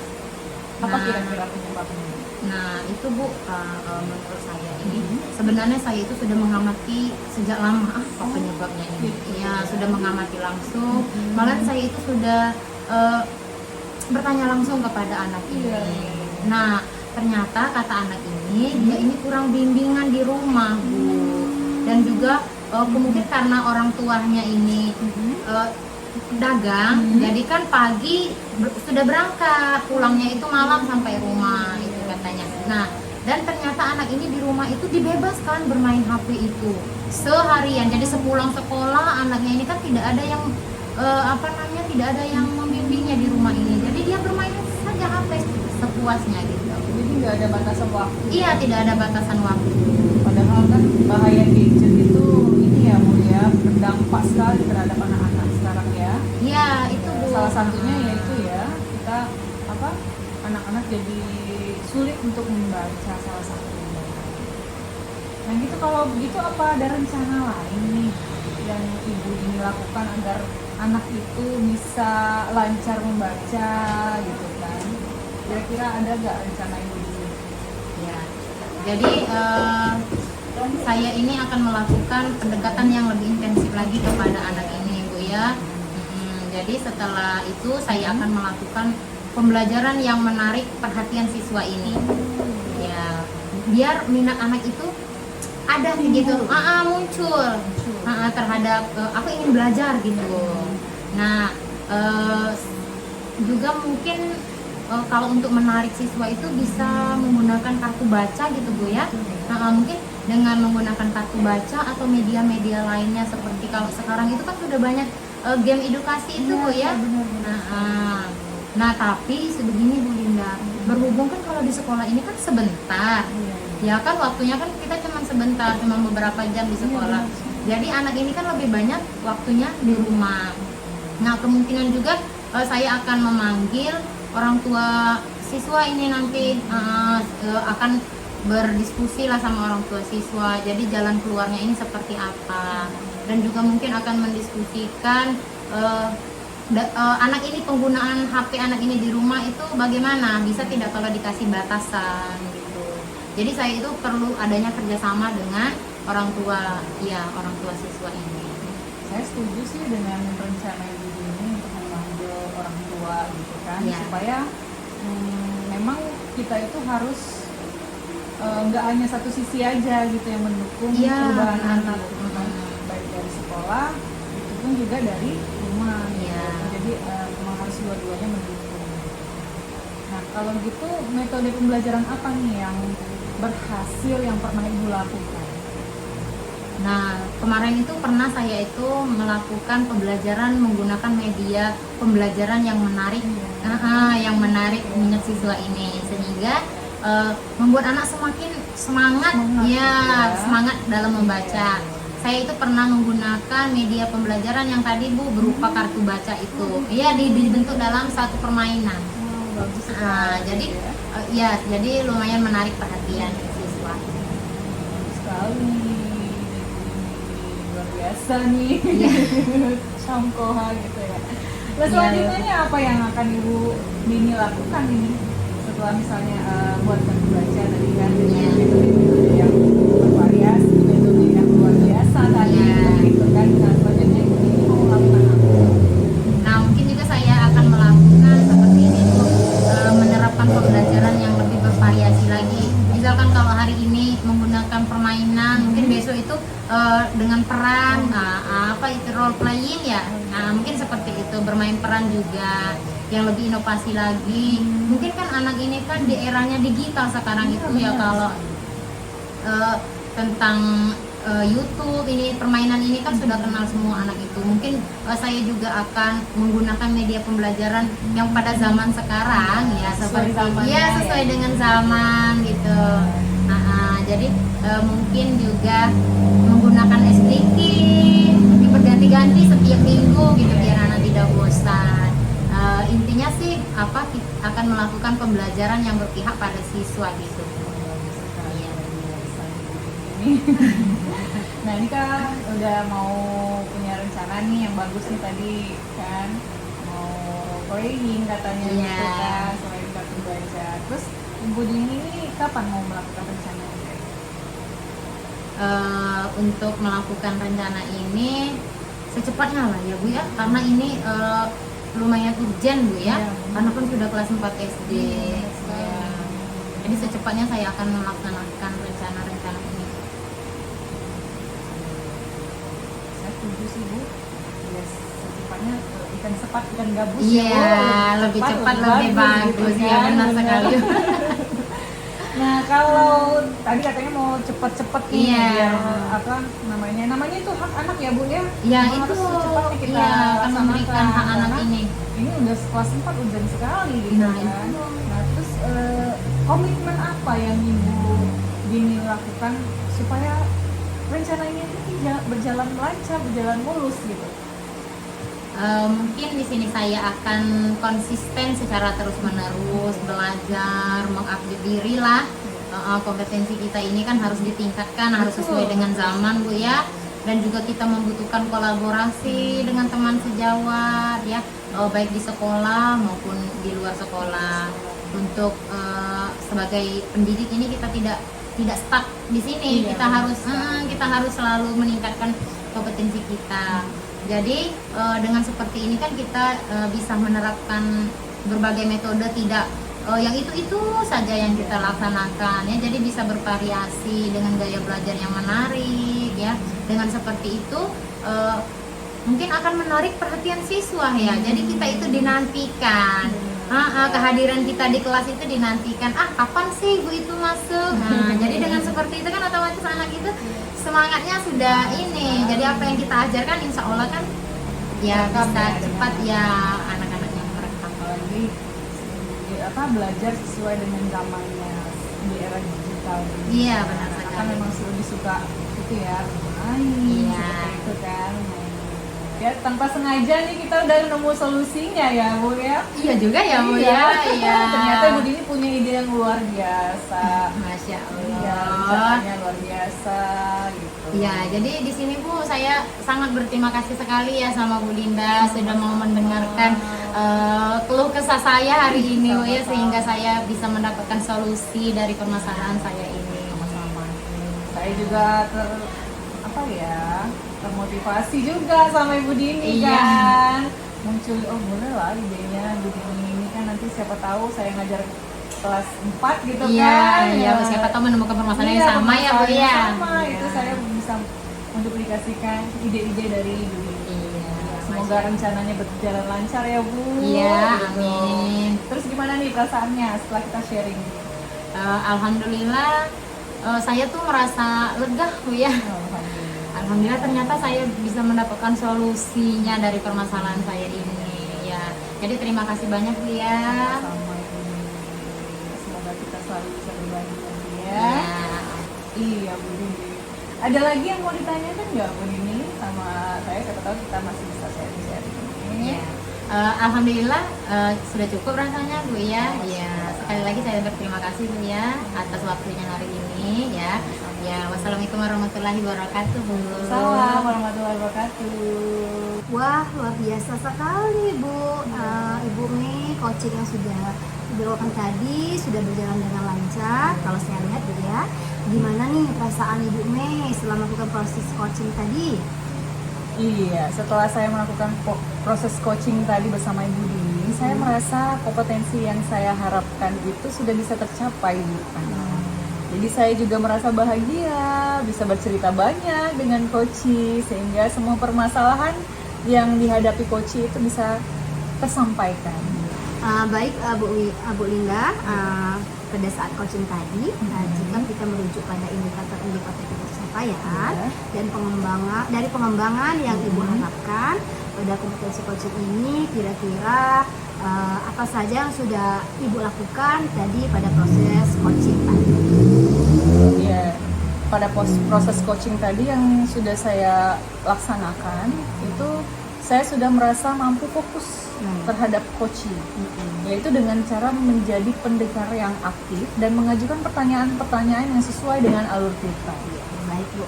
Apa Nah. kira-kira penyebabnya? Nah itu Bu, menurut saya ini sebenarnya saya itu sudah mengamati sejak lama apa penyebabnya ini. Gitu. Ya sudah mengamati langsung. Malah saya itu sudah bertanya langsung kepada anak ini. Iya. Nah ternyata kata anak ini dia ini kurang bimbingan di rumah, Bu. Dan juga mungkin karena orang tuanya ini dagang, jadi kan pagi sudah berangkat, pulangnya itu malam sampai rumah itu katanya. Nah, dan ternyata anak ini di rumah itu dibebaskan bermain HP itu seharian. Jadi sepulang sekolah anaknya ini kan tidak ada yang tidak ada yang membimbingnya di rumah ini. Jadi dia bermain saja HP sepuasnya gitu. Jadi nggak ada batasan waktu. Iya, tidak ada batasan waktu. Padahal kan bahaya gadget itu ini ya Bu ya, berdampak sekali terhadap anak-anak sekarang ya. Iya, itu Bu. Salah satunya yaitu ya kita anak-anak jadi sulit untuk membaca salah satunya. Nah gitu, kalau begitu apa ada rencana lain nih yang Ibu ini lakukan agar anak itu bisa lancar membaca gitu kan? Kira-kira ada nggak rencana Ibu ini? Ya. Jadi saya ini akan melakukan pendekatan yang lebih intensif lagi kepada anak ini, Bu ya. Jadi setelah itu saya akan melakukan pembelajaran yang menarik perhatian siswa ini. Ya, biar minat anak itu ada gitu, muncul terhadap aku ingin belajar gitu. Nah, juga mungkin kalau untuk menarik siswa itu bisa menggunakan kartu baca gitu Bu ya. Mungkin dengan menggunakan kartu baca atau media-media lainnya seperti kalau sekarang itu kan sudah banyak game edukasi itu Bu ya. Nah tapi sebegini Bu Linda, berhubung kan kalau di sekolah ini kan sebentar, ya kan waktunya kan kita cuma sebentar, cuma beberapa jam di sekolah. Jadi anak ini kan lebih banyak waktunya di rumah. Nah kemungkinan juga saya akan memanggil orang tua siswa ini nanti akan berdiskusi lah sama orang tua siswa. Jadi jalan keluarnya ini seperti apa, dan juga mungkin akan mendiskusikan anak ini penggunaan HP anak ini di rumah itu bagaimana, bisa tidak kalau dikasih batasan gitu. Jadi saya itu perlu adanya kerjasama dengan orang tua siswa ini. Saya setuju sih dengan rencana Ibu ini untuk memanggil orang tua gitu kan, supaya memang kita itu harus nggak hanya satu sisi aja gitu yang mendukung perubahan anak gitu kan, baik dari sekolah itu pun juga dari rumah gitu. Jadi memang harus dua-duanya mendukung. Nah kalau gitu metode pembelajaran apa nih yang berhasil yang pernah Ibu lakukan? Nah, kemarin itu pernah saya itu melakukan pembelajaran menggunakan media pembelajaran yang menarik, yang menarik minat siswa ini, sehingga membuat anak semakin semangat, semangat dalam membaca. Saya itu pernah menggunakan media pembelajaran yang tadi Bu berupa kartu baca itu, ya dibentuk dalam satu permainan. Bagus sekali. Jadi jadi lumayan menarik perhatian siswa. Bagus sekali. Luar biasa nih. Songkoha gitu ya. Nah, selanjutnya apa yang akan Ibu Dini lakukan ini setelah misalnya buat kartu baca tadi kan dengan metode yang bervariasi, metode yang luar biasa tadi gitu kan. Nah, selanjutnya Ibu Dini mau lakukan apa? Nah, mungkin juga saya akan melakukan seperti ini tuh, menerapkan pembelajaran yang lebih bervariasi lagi. Misalkan kalau hari ini menggunakan permainan, mungkin besok itu dengan peran, apa itu role playing ya. Nah, mungkin seperti itu, bermain peran juga yang lebih inovasi lagi. Mungkin kan anak ini kan di eranya digital sekarang itu ya, kalau tentang YouTube ini, permainan ini kan sudah kenal semua anak itu. Mungkin saya juga akan menggunakan media pembelajaran yang pada zaman sekarang ya, seperti sesuai dengan zaman gitu. Jadi mungkin juga menggunakan SDK berganti-ganti setiap minggu gitu biar anak tidak bosan. Intinya sih kita akan melakukan pembelajaran yang berpihak pada siswa gitu. Nah, ini kan udah mau punya rencana nih yang bagus nih tadi kan, mau playing katanya gitu kan, selain kartu baca. Terus Ibu Dini ini kapan mau melakukan rencana ini? Untuk melakukan rencana ini secepatnya lah ya Bu ya, karena ini lumayan urgent Bu ya, karena kan sudah kelas 4 SD. Jadi secepatnya saya akan melaksanakan rencana-rencana ini. Setuju sih Bu, ya secepatnya ikan sepat ikan gabus lebih cepat lebih bagus gitu ya, benar sekali. Nah, kalau tadi katanya mau cepet-cepet nih biar namanya itu hak anak ya Bu ya. Ya memang itu harus secepatnya kita akan memberikan hak anak ini. Ini udah kelas 4 urgent sekali gitu kan. Nah, terus komitmen apa yang Ibu Dini lakukan supaya rencana ini berjalan lancar, berjalan mulus gitu? Mungkin di sini saya akan konsisten secara terus-menerus belajar, mengupdate diri lah. Kompetensi kita ini kan harus ditingkatkan, harus sesuai dengan zaman Bu ya. Dan juga kita membutuhkan kolaborasi dengan teman sejawat ya, baik di sekolah maupun di luar sekolah. Untuk sebagai pendidik ini kita tidak stuck di sini. Kita harus selalu meningkatkan kompetensi kita. Jadi dengan seperti ini kan kita bisa menerapkan berbagai metode, tidak yang itu saja yang kita laksanakan ya. Jadi bisa bervariasi dengan gaya belajar yang menarik ya. Dengan seperti itu mungkin akan menarik perhatian siswa ya. Jadi kita itu dinantikan. Kehadiran kita di kelas itu dinantikan. Kapan sih Bu itu masuk? Jadi dengan seperti itu kan otomatis anak itu semangatnya sudah ini. Jadi apa yang kita ajarkan insya Allah kan ya bisa cepat ya anak-anaknya merekam. Apalagi belajar sesuai dengan zamannya di era digital ini. Iya benar sekali. Kan memang lebih suka itu ya main seperti itu kan. Ya tanpa sengaja nih kita udah nemu solusinya ya Bu ya. Iya juga ya Bu ya. Iya. Ternyata Bu Dini punya ide yang luar biasa. Masya Allah. Iya, rencananya luar biasa gitu. Iya, jadi di sini Bu saya sangat berterima kasih sekali ya sama Bu Linda sudah mau mendengarkan keluh kesah saya hari ini Bu ya, sehingga saya bisa mendapatkan solusi dari permasalahan saya ini. Sama-sama. Saya juga termotivasi juga sama Ibu Dini kan. Muncul boleh lah idenya Ibu Dini ini kan, nanti siapa tahu saya ngajar kelas 4 gitu kan. Iya, siapa tahu menemukan permasalahan yang sama ya Bu ya. Sama, itu saya bisa menduplikasikan ide-ide dari Ibu Dini. Semoga rencananya berjalan lancar ya Bu. Iya, gitu. amin. Terus gimana nih perasaannya setelah kita sharing? Alhamdulillah saya tuh merasa lega Bu ya. alhamdulillah ternyata saya bisa mendapatkan solusinya dari permasalahan saya ini ya. Jadi terima kasih banyak Bu ya. Sama ini. Semoga kita selalu bisa berbagi lagi ya. Ya. Iya Bu Dini. Ada lagi yang mau ditanyakan nggak Bu Dini sama saya? Siapa tahu kita masih bisa sharing-sharing ini. Ya. Alhamdulillah sudah cukup rasanya Bu ya. Ya, sekali lagi saya berterima kasih Bu ya atas waktunya hari ini ya. Ya, wassalamualaikum warahmatullahi wabarakatuh Bu. Assalamualaikum warahmatullahi wabarakatuh. Wah, luar biasa sekali Bu. Ibu Mei, coaching yang sudah dilakukan tadi sudah berjalan dengan lancar. Kalau saya lihat Bu ya, gimana nih perasaan Ibu Mei setelah melakukan proses coaching tadi? Iya, setelah saya melakukan proses coaching tadi bersama Ibu Dini, saya merasa kompetensi yang saya harapkan itu sudah bisa tercapai, Bu. Jadi saya juga merasa bahagia, bisa bercerita banyak dengan Koci, sehingga semua permasalahan yang dihadapi Koci itu bisa tersampaikan. Baik Bu Linda, pada saat coaching tadi, jika kita merujuk pada indikator-indikator pencapaian dan pengembangan yang Ibu harapkan pada kompetensi coaching ini, kira-kira apa saja yang sudah Ibu lakukan tadi pada proses coaching tadi? Ya, pada proses coaching tadi yang sudah saya laksanakan itu saya sudah merasa mampu fokus terhadap coaching, yaitu dengan cara menjadi pendengar yang aktif dan mengajukan pertanyaan-pertanyaan yang sesuai dengan alur kita. Baik Bu.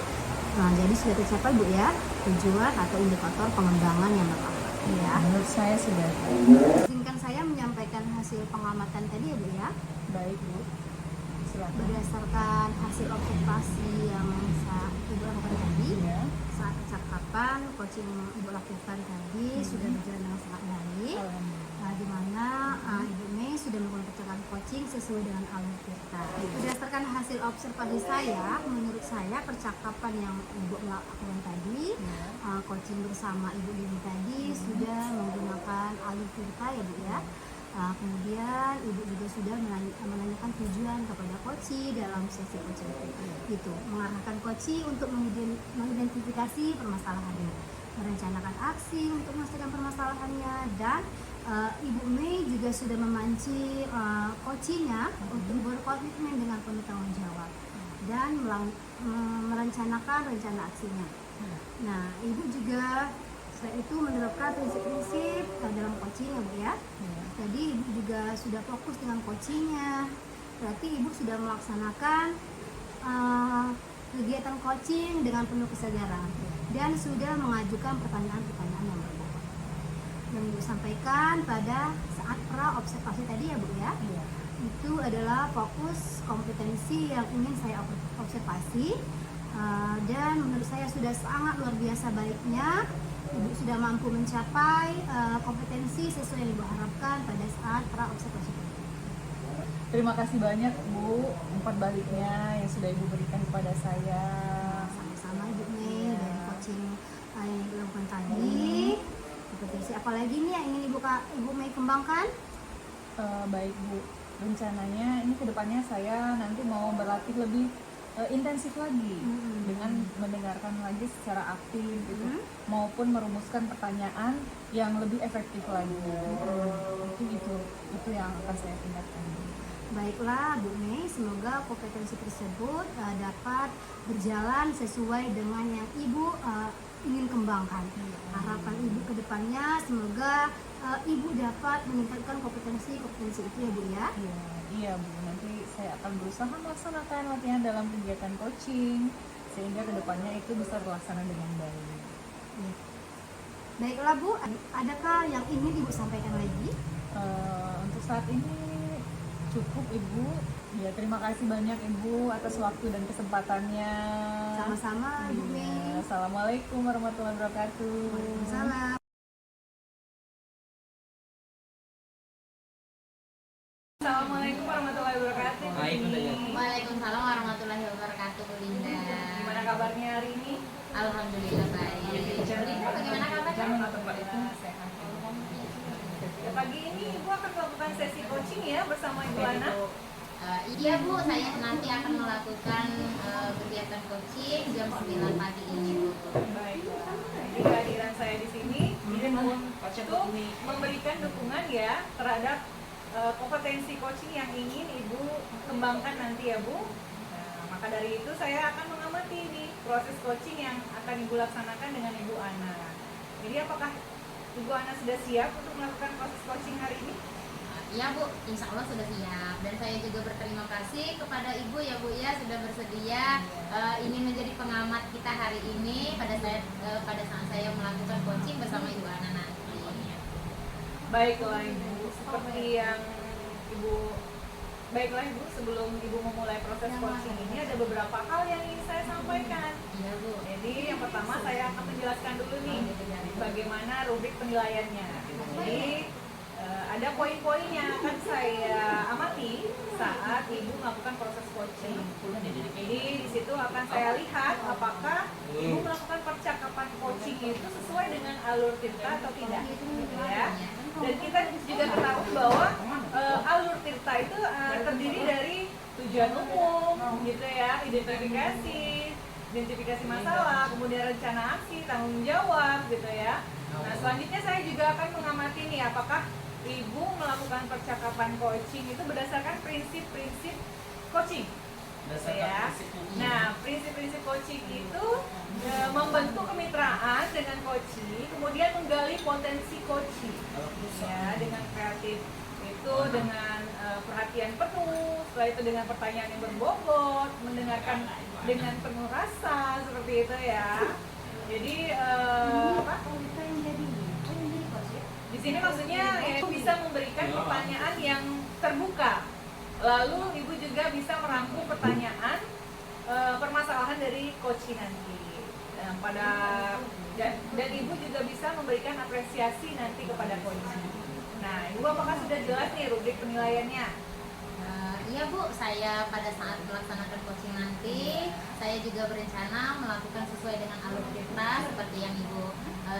Nah, jadi sudah tercapai Bu ya tujuan atau indikator pengembangan yang Bapak ya. Menurut saya sudah. Izinkan saya menyampaikan hasil pengamatan tadi ya Bu ya. Baik Bu, silakan. Berdasarkan hasil observasi yang Ibu lakukan tadi, Ya. saat percakapan coaching Ibu lakukan tadi sudah berjalan dengan sangat baik. Di mana Ibu Mei sudah melakukan percakapan coaching sesuai dengan alur kita. Berdasarkan hasil observasi saya, menurut saya percakapan yang Ibu lakukan tadi, coaching bersama Ibu Dini tadi sudah menggunakan alur kita ya Bu ya. Kemudian Ibu juga sudah menanyakan tujuan kepada coach dalam sesi coaching itu, mengarahkan coach untuk mengidentifikasi permasalahannya, merencanakan aksi untuk menyelesaikan permasalahannya, dan Ibu Mei juga sudah memancing coachnya untuk berkomitmen dengan penuh tanggung jawab dan merencanakan rencana aksinya. Nah, Ibu juga selain itu menerapkan prinsip-prinsip dalam coaching ya Bu ya. Jadi Ibu juga sudah fokus dengan coachingnya. Berarti Ibu sudah melaksanakan kegiatan coaching dengan penuh kesadaran dan sudah mengajukan pertanyaan-pertanyaan yang berbobot. Yang Ibu sampaikan pada saat pra-observasi tadi ya Bu ya. Itu adalah fokus kompetensi yang ingin saya observasi, dan menurut saya sudah sangat luar biasa baiknya. Ibu sudah mampu mencapai kompetensi sesuai yang Ibu harapkan pada saat pra-observasi. Terima kasih banyak Bu, umpan baliknya yang sudah Ibu berikan kepada saya. Sama-sama Ibu Mei, dari coaching yang dilakukan tadi. Kompetensi apa lagi nih yang ingin Ibu Mei kembangkan? Baik Bu, rencananya ini kedepannya saya nanti mau berlatih lebih intensif lagi dengan mendengarkan lagi secara aktif gitu, maupun merumuskan pertanyaan yang lebih efektif lagi. Itu yang akan saya tingkatkan. Baiklah Bu Mei, semoga kompetensi tersebut dapat berjalan sesuai dengan yang Ibu ingin kembangkan. Harapan Ibu ke depannya semoga Ibu dapat meningkatkan kompetensi itu ya Bu ya. Iya Bu, nanti saya akan berusaha melaksanakan latihan dalam kegiatan coaching sehingga kedepannya itu bisa terlaksana dengan baik. Baiklah Bu, adakah yang ingin Ibu sampaikan lagi? Untuk saat ini cukup Ibu. Ya, terima kasih banyak Ibu atas waktu dan kesempatannya. Sama-sama Ibu Mei. Assalamualaikum warahmatullahi wabarakatuh. Waalaikumsalam. Assalamualaikum warahmatullahi wabarakatuh. Waalaikumsalam warahmatullahi wabarakatuh Bu Linda. Gimana kabarnya hari ini? Alhamdulillah baik. Bu Linda bagaimana kabarnya? Jangan tempat itu sehat. Ya, pagi ini Ibu akan melakukan sesi coaching ya bersama Ibu Ana. Iya Bu, saya nanti akan melakukan kegiatan coaching jam 9 pagi ini Bu. Baiklah. Jadi kehadiran saya di sini ini untuk memberikan dukungan ya terhadap kompetensi coaching yang ingin Ibu kembangkan nanti ya Bu. Nah, maka dari itu saya akan mengamati ini proses coaching yang akan Ibu laksanakan dengan Ibu Ana. Jadi apakah Ibu Ana sudah siap untuk melakukan proses coaching hari ini? Iya Bu, insya Allah sudah siap. Dan saya juga berterima kasih kepada Ibu ya Bu ya sudah bersedia ingin menjadi pengamat kita hari ini pada saat saya melakukan coaching bersama Ibu Ana nanti. Baiklah Ibu, seperti yang Baiklah Ibu, sebelum Ibu memulai proses coaching ini ada beberapa hal yang ingin saya sampaikan. Iya Bu. Jadi yang pertama saya akan menjelaskan dulu nih bagaimana rubrik penilaiannya. Jadi ada poin-poin yang akan saya amati saat Ibu melakukan proses coaching. Jadi di situ akan saya lihat apakah Ibu melakukan percakapan coaching itu sesuai dengan alur Tirta atau tidak, ya. Dan kita juga ketahui bahwa alur Tirta itu terdiri dari tujuan umum, gitu ya, identifikasi masalah, kemudian rencana aksi, tanggung jawab, gitu ya. Nah selanjutnya saya juga akan mengamati nih apakah Ibu melakukan percakapan coaching itu berdasarkan prinsip-prinsip coaching. Ya. Nah, prinsip-prinsip coaching itu membentuk kemitraan dengan coaching, kemudian menggali potensi coaching. Ya, dengan kreatif itu dengan perhatian penuh, setelah itu dengan pertanyaan yang berbobot, mendengarkan dengan penuh rasa seperti itu ya. Jadi di sini maksudnya ya, bisa memberikan pertanyaan yang terbuka. Lalu Ibu juga bisa merangkum pertanyaan permasalahan dari coaching nanti. Dan Ibu juga bisa memberikan apresiasi nanti kepada coaching. Nah, Ibu apakah sudah jelas nih rubrik penilaiannya? Iya Bu, saya pada saat melaksanakan coaching nanti saya juga berencana melakukan sesuai dengan alur Tirta seperti yang Ibu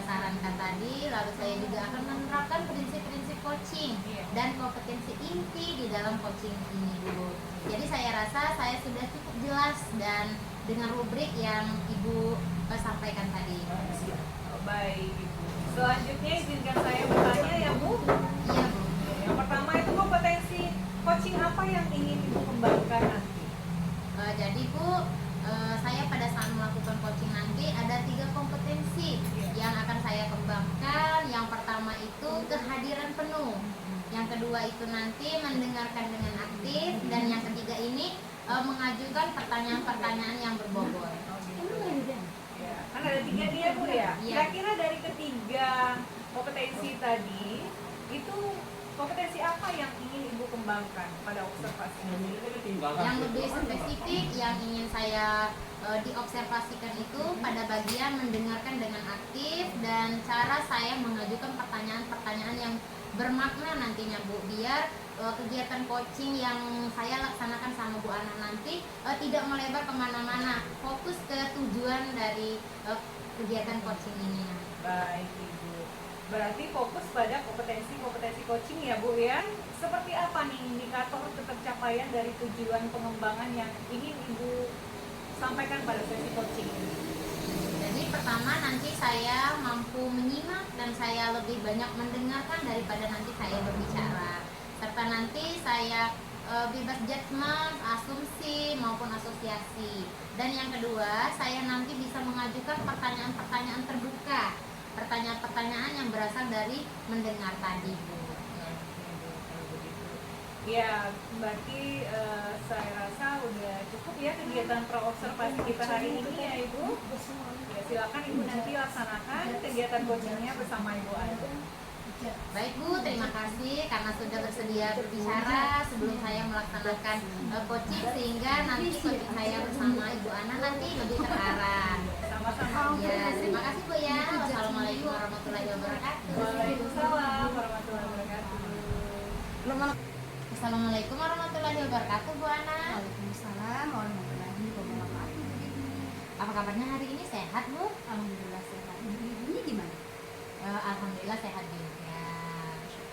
sarankan tadi. Lalu saya juga akan menerapkan prinsip-prinsip coaching dan kompetensi inti di dalam coaching ini Bu. Jadi saya rasa saya sudah cukup jelas dan dengan rubrik yang Ibu sampaikan tadi. Baik Ibu. Selanjutnya izinkan saya bertanya ya Bu. Iya Bu. Yang pertama itu kompetensi coaching apa yang ingin Ibu kembangkan nanti? Jadi Bu, saya pada saat melakukan coaching nanti ada 3 kompetensi yang akan saya kembangkan. Yang pertama itu kehadiran penuh. Yang kedua itu nanti mendengarkan dengan aktif. Dan yang ketiga ini mengajukan pertanyaan-pertanyaan yang berbobot. Ya, kan ada 3 nih ya Bu ya. Iya. Kira-kira dari ketiga kompetensi tadi itu kompetensi apa yang ingin Ibu kembangkan pada observasi ini? Yang lebih spesifik yang ingin saya diobservasikan itu pada bagian mendengarkan dengan aktif dan cara saya mengajukan pertanyaan-pertanyaan yang bermakna nantinya Bu, biar kegiatan coaching yang saya laksanakan sama Bu Ana nanti tidak melebar kemana-mana, fokus ke tujuan dari kegiatan coaching ini. Baik Ibu. Berarti fokus pada kompetensi-kompetensi coaching ya Bu ya. Seperti apa nih indikator ketercapaian dari tujuan pengembangan yang ingin Ibu sampaikan pada sesi coaching ini? Jadi pertama nanti saya mampu menyimak dan saya lebih banyak mendengarkan daripada nanti saya berbicara. Serta nanti saya bebas judgement, asumsi maupun asosiasi. Dan yang kedua, saya nanti bisa mengajukan pertanyaan-pertanyaan terbuka. Pertanyaan-pertanyaan yang berasal dari mendengar tadi Bu. Ya, berarti saya rasa udah cukup ya kegiatan pra-observasi kita hari ini ya Ibu. Ya, silakan Ibu nanti laksanakan kegiatan coachingnya bersama Ibu Ana. Baik Bu, terima kasih karena sudah bersedia berbicara sebelum saya melaksanakan coaching sehingga nanti coaching saya bersama Ibu Ana nanti lebih terarah. Sama-sama. Ya, terima kasih Bu ya. Wassalamualaikum warahmatullahi wabarakatuh. Waalaikumsalam warahmatullahi wabarakatuh. Assalamualaikum warahmatullahi wabarakatuh Bu Ana. Waalaikumsalam warahmatullahi wabarakatuh. Apa kabarnya hari ini, sehat Bu? Alhamdulillah sehat. Ini gimana? Alhamdulillah sehat juga.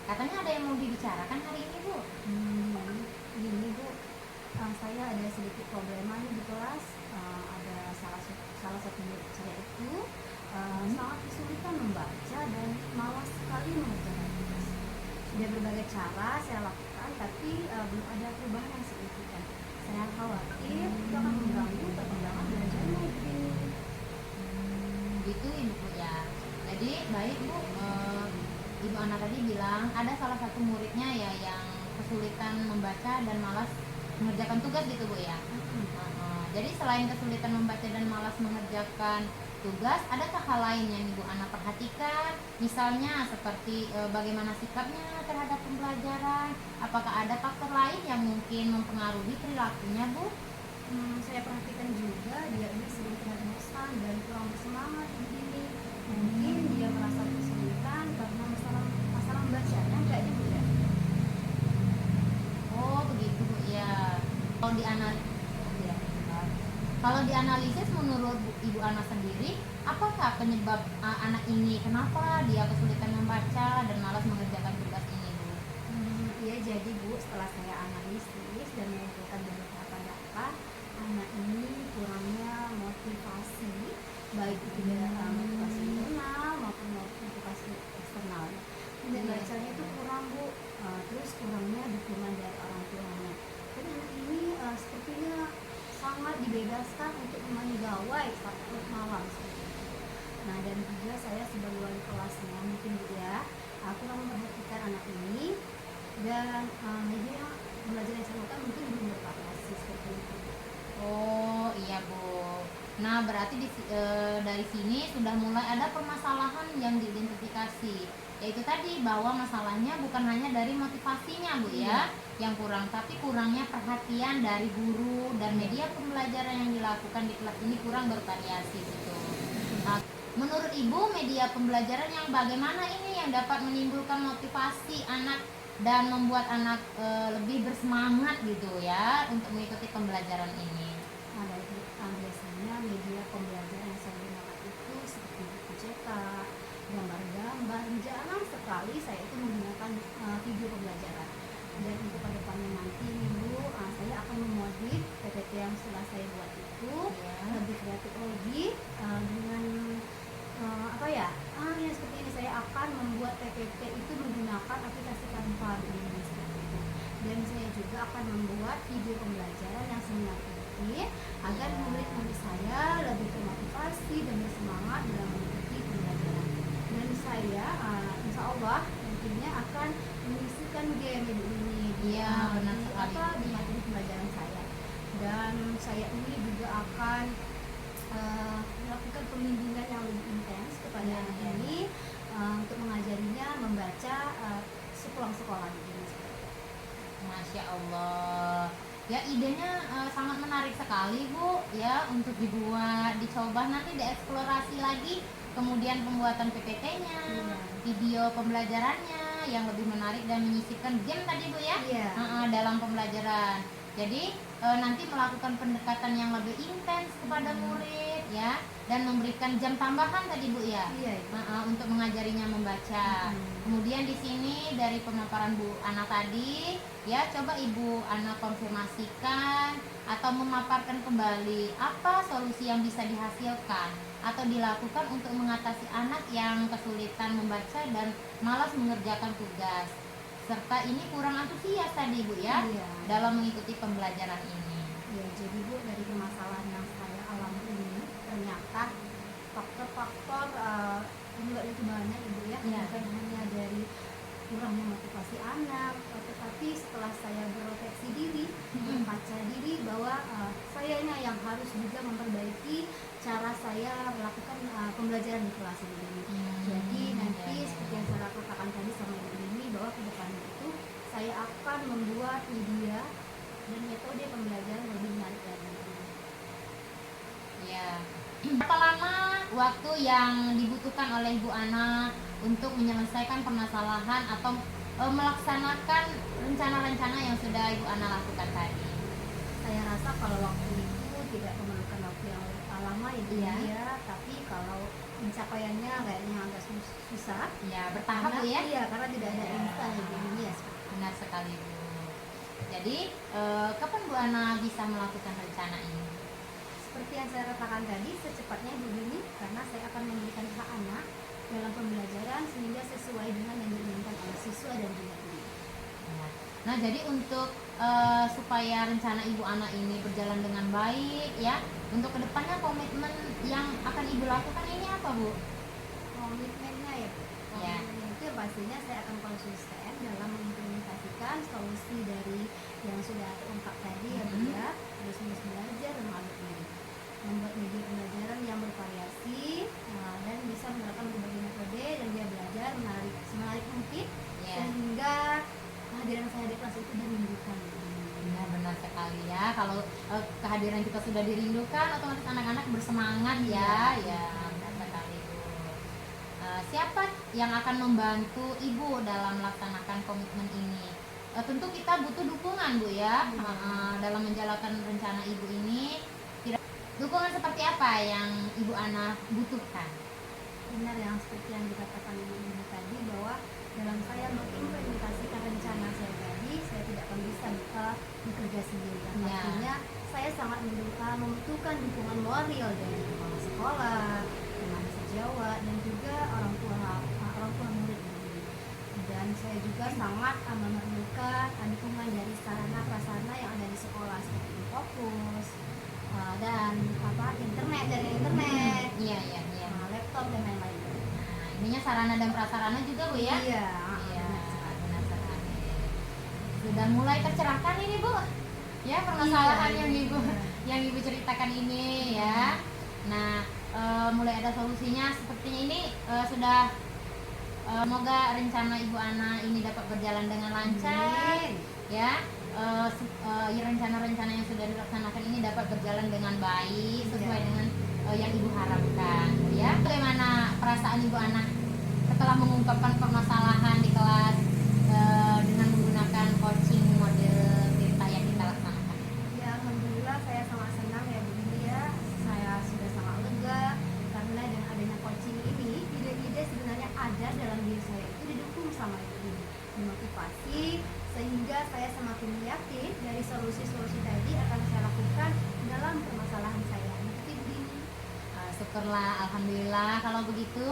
Katanya ada yang mau dibicarakan hari ini Bu? Gini Bu, saya ada sedikit problema nih di kelas. Ada salah satu murid saya itu sangat kesulitan membaca dan malas sekali mengerjakan tugas. Sudah berbagai cara saya lakukan, tapi belum ada perubahan yang signifikan. Saya khawatir itu akan mengganggu perkembangan belajarnya begini. Gitu ibu ya. Jadi baik bu, ibu Ana tadi bilang ada salah satu muridnya ya yang kesulitan membaca dan malas mengerjakan tugas gitu bu ya. Jadi selain kesulitan membaca dan malas mengerjakan tugas, adakah hal lain yang ibu Ana perhatikan? Misalnya seperti bagaimana sikapnya terhadap pembelajaran? Apakah ada faktor lain yang mungkin mempengaruhi perilakunya bu? Saya perhatikan juga dia ini sering terlihat bosan dan kurang bersemangat begini. Mungkin dia merasa kesulitan karena masalah membacanya kayaknya Bu ya. Oh begitu bu ya. Kalau dianalisis menurut ibu Ana sendiri, apakah penyebab anak ini kenapa dia kesulitan membaca dan malas mengerjakan tugas ini bu? Iya, jadi Bu, setelah saya analisis dan mengumpulkan beberapa data, anak ini kurangnya motivasi, baik itu motivasi internal maupun motivasi eksternal. Dan bacanya itu kurang Bu, terus kurangnya dukungan dari orang tuanya. Dan anak ini sepertinya sangat dibebaskan untuk memainkan gawai saat malam seperti itu. Nah, dan juga saya sebagai wali kelasnya mungkin Bu ya, kurang memperhatikan anak ini dan media belajar yang saya lakukan mungkin belum bervariasi seperti itu. Oh iya bu. Nah berarti dari sini sudah mulai ada permasalahan yang diidentifikasi, yaitu tadi bahwa masalahnya bukan hanya dari motivasinya bu ya yang kurang, tapi kurangnya perhatian dari guru dan media pembelajaran yang dilakukan di kelas ini kurang bervariasi gitu. Nah, menurut ibu media pembelajaran yang bagaimana ini yang dapat menimbulkan motivasi anak dan membuat anak lebih bersemangat gitu ya untuk mengikuti pembelajaran ini? Biasanya media pembelajaran yang saya gunakan itu seperti buku cetak, gambar-gambar. Jarang sekali saya itu menggunakan video pembelajaran. Dan untuk pada depannya nanti Bu, saya akan memodif PPT yang setelah saya buat itu lebih kreatif lagi dengan yang seperti ini. Saya akan membuat PPT itu menggunakan aplikasi Canva ini seperti itu. Dan saya juga akan membuat video pembelajaran yang semenarik agar murid-murid saya lebih termotivasi dan bersemangat dalam mengikuti pembelajaran. Dan saya insya Allah nantinya akan mengisikan game ini benar sekali di materi pembelajaran saya. Dan saya ini juga akan melakukan pembimbingan yang lebih intens kepada anak ini untuk mengajarinya membaca sepulang sekolah ini. Masya Allah. Ya idenya sangat menarik sekali bu ya untuk dibuat, dicoba nanti dieksplorasi lagi, kemudian pembuatan PPT-nya, video pembelajarannya yang lebih menarik dan menyisipkan game tadi bu ya dalam pembelajaran. Jadi nanti melakukan pendekatan yang lebih intens kepada murid ya dan memberikan jam tambahan tadi bu ya untuk mengajarinya membaca. Kemudian di sini dari pemaparan Bu Ana tadi ya coba Ibu Ana konfirmasikan atau memaparkan kembali apa solusi yang bisa dihasilkan atau dilakukan untuk mengatasi anak yang kesulitan membaca dan malas mengerjakan tugas, serta ini kurang antusias tadi Bu ya dalam mengikuti pembelajaran ini. Ya, jadi Bu, dari permasalahan yang saya alami ini ternyata faktor-faktor juga itu banyak Ibu ya, bukan hanya dari kurangnya motivasi anak, tetapi setelah saya berefleksi diri, membaca diri bahwa sayanya yang harus juga memperbaiki cara saya melakukan pembelajaran di kelas ini. Jadi nanti seperti yang saya katakan tadi sama Ibu ini, bahwa ke depannya itu saya akan membuat media dan metode pembelajaran lebih menarik lagi. Ya. Berapa lama waktu yang dibutuhkan oleh Bu Ana untuk menyelesaikan permasalahan atau melaksanakan rencana-rencana yang sudah Ibu Ana lakukan tadi? Saya rasa kalau waktu itu tidak memerlukan waktu yang lama ya, tapi kalau pencapaiannya kayaknya agak susah. Ya, bertahap Bu ya? Iya, karena tidak ada instan ini ya. Benar sekali Bu. Jadi kapan Bu Ana bisa melakukan rencana ini? Seperti yang saya katakan tadi, secepatnya Ibu Dini, karena saya akan memberikan hak anak dalam pembelajaran sehingga sesuai dengan yang diinginkan oleh siswa dan juga guru. Ya. Nah, jadi untuk supaya rencana Ibu Ana ini berjalan dengan baik ya, untuk kedepannya komitmen yang akan Ibu lakukan ini apa Bu? Komitmennya ya Bu. Ya. Komitmennya itu pastinya saya akan konsisten dalam mengimplementasikan solusi dari yang sudah terungkap tadi ya Bu ya. Terus belajar dan melalui membuat media pembelajaran yang bervariasi dan bisa menerapkan berbagai metode dan dia belajar menarik mungkin Ya. sehingga kehadiran saya di kelas itu dirindukan. Benar sekali ya. Kalau kehadiran kita sudah dirindukan, otomatis anak-anak bersemangat ya. Ya, benar sekali Bu. Siapa yang akan membantu Ibu dalam melaksanakan komitmen ini? Tentu kita butuh dukungan Bu ya. Dalam menjalankan rencana Ibu ini. Dukungan seperti apa yang Ibu Ana butuhkan? Benar yang seperti yang dikatakan Ibu ini tadi, bahwa dalam saya mengimplementasikan rencana saya tadi, saya tidak akan bisa bekerja sendiri. Ya. Artinya saya sangat membutuhkan dukungan moral dari kepala sekolah, teman sejawat, dan juga orang tua murid. Dan saya juga sangat memerlukan dukungan dari sarana prasarana yang ada di sekolah seperti fokus dan internet, Iya. laptop dan lain-lain. Nah, ininya sarana dan prasarana juga Bu ya? Iya, Iya, benar sekali. Sudah mulai tercerahkan ini Bu. Ya, permasalahan Iya, yang Ibu iya. yang Ibu ceritakan ini ya. Nah, mulai ada solusinya sepertinya ini sudah semoga rencana Ibu Ana ini dapat berjalan dengan lancar. Amin. Ya, rencana-rencana yang sudah dilaksanakan ini dapat berjalan dengan baik sesuai Iya. dengan yang Ibu harapkan ya. Bagaimana perasaan Ibu Ana setelah mengungkapkan permasalahan di kelas dengan menggunakan coaching model cerita yang kita laksanakan? Ya, alhamdulillah saya sangat senang ya Bu Dini ya. Saya sudah sangat lega karena dengan adanya coaching ini, ide-ide sebenarnya ada dalam diri saya itu didukung sama Ibu Dini, dimotivasi sehingga saya semakin yakin dari solusi-solusi tadi akan saya lakukan dalam permasalahan saya. Begitu Ibu Dini. Syukurlah, alhamdulillah. Kalau begitu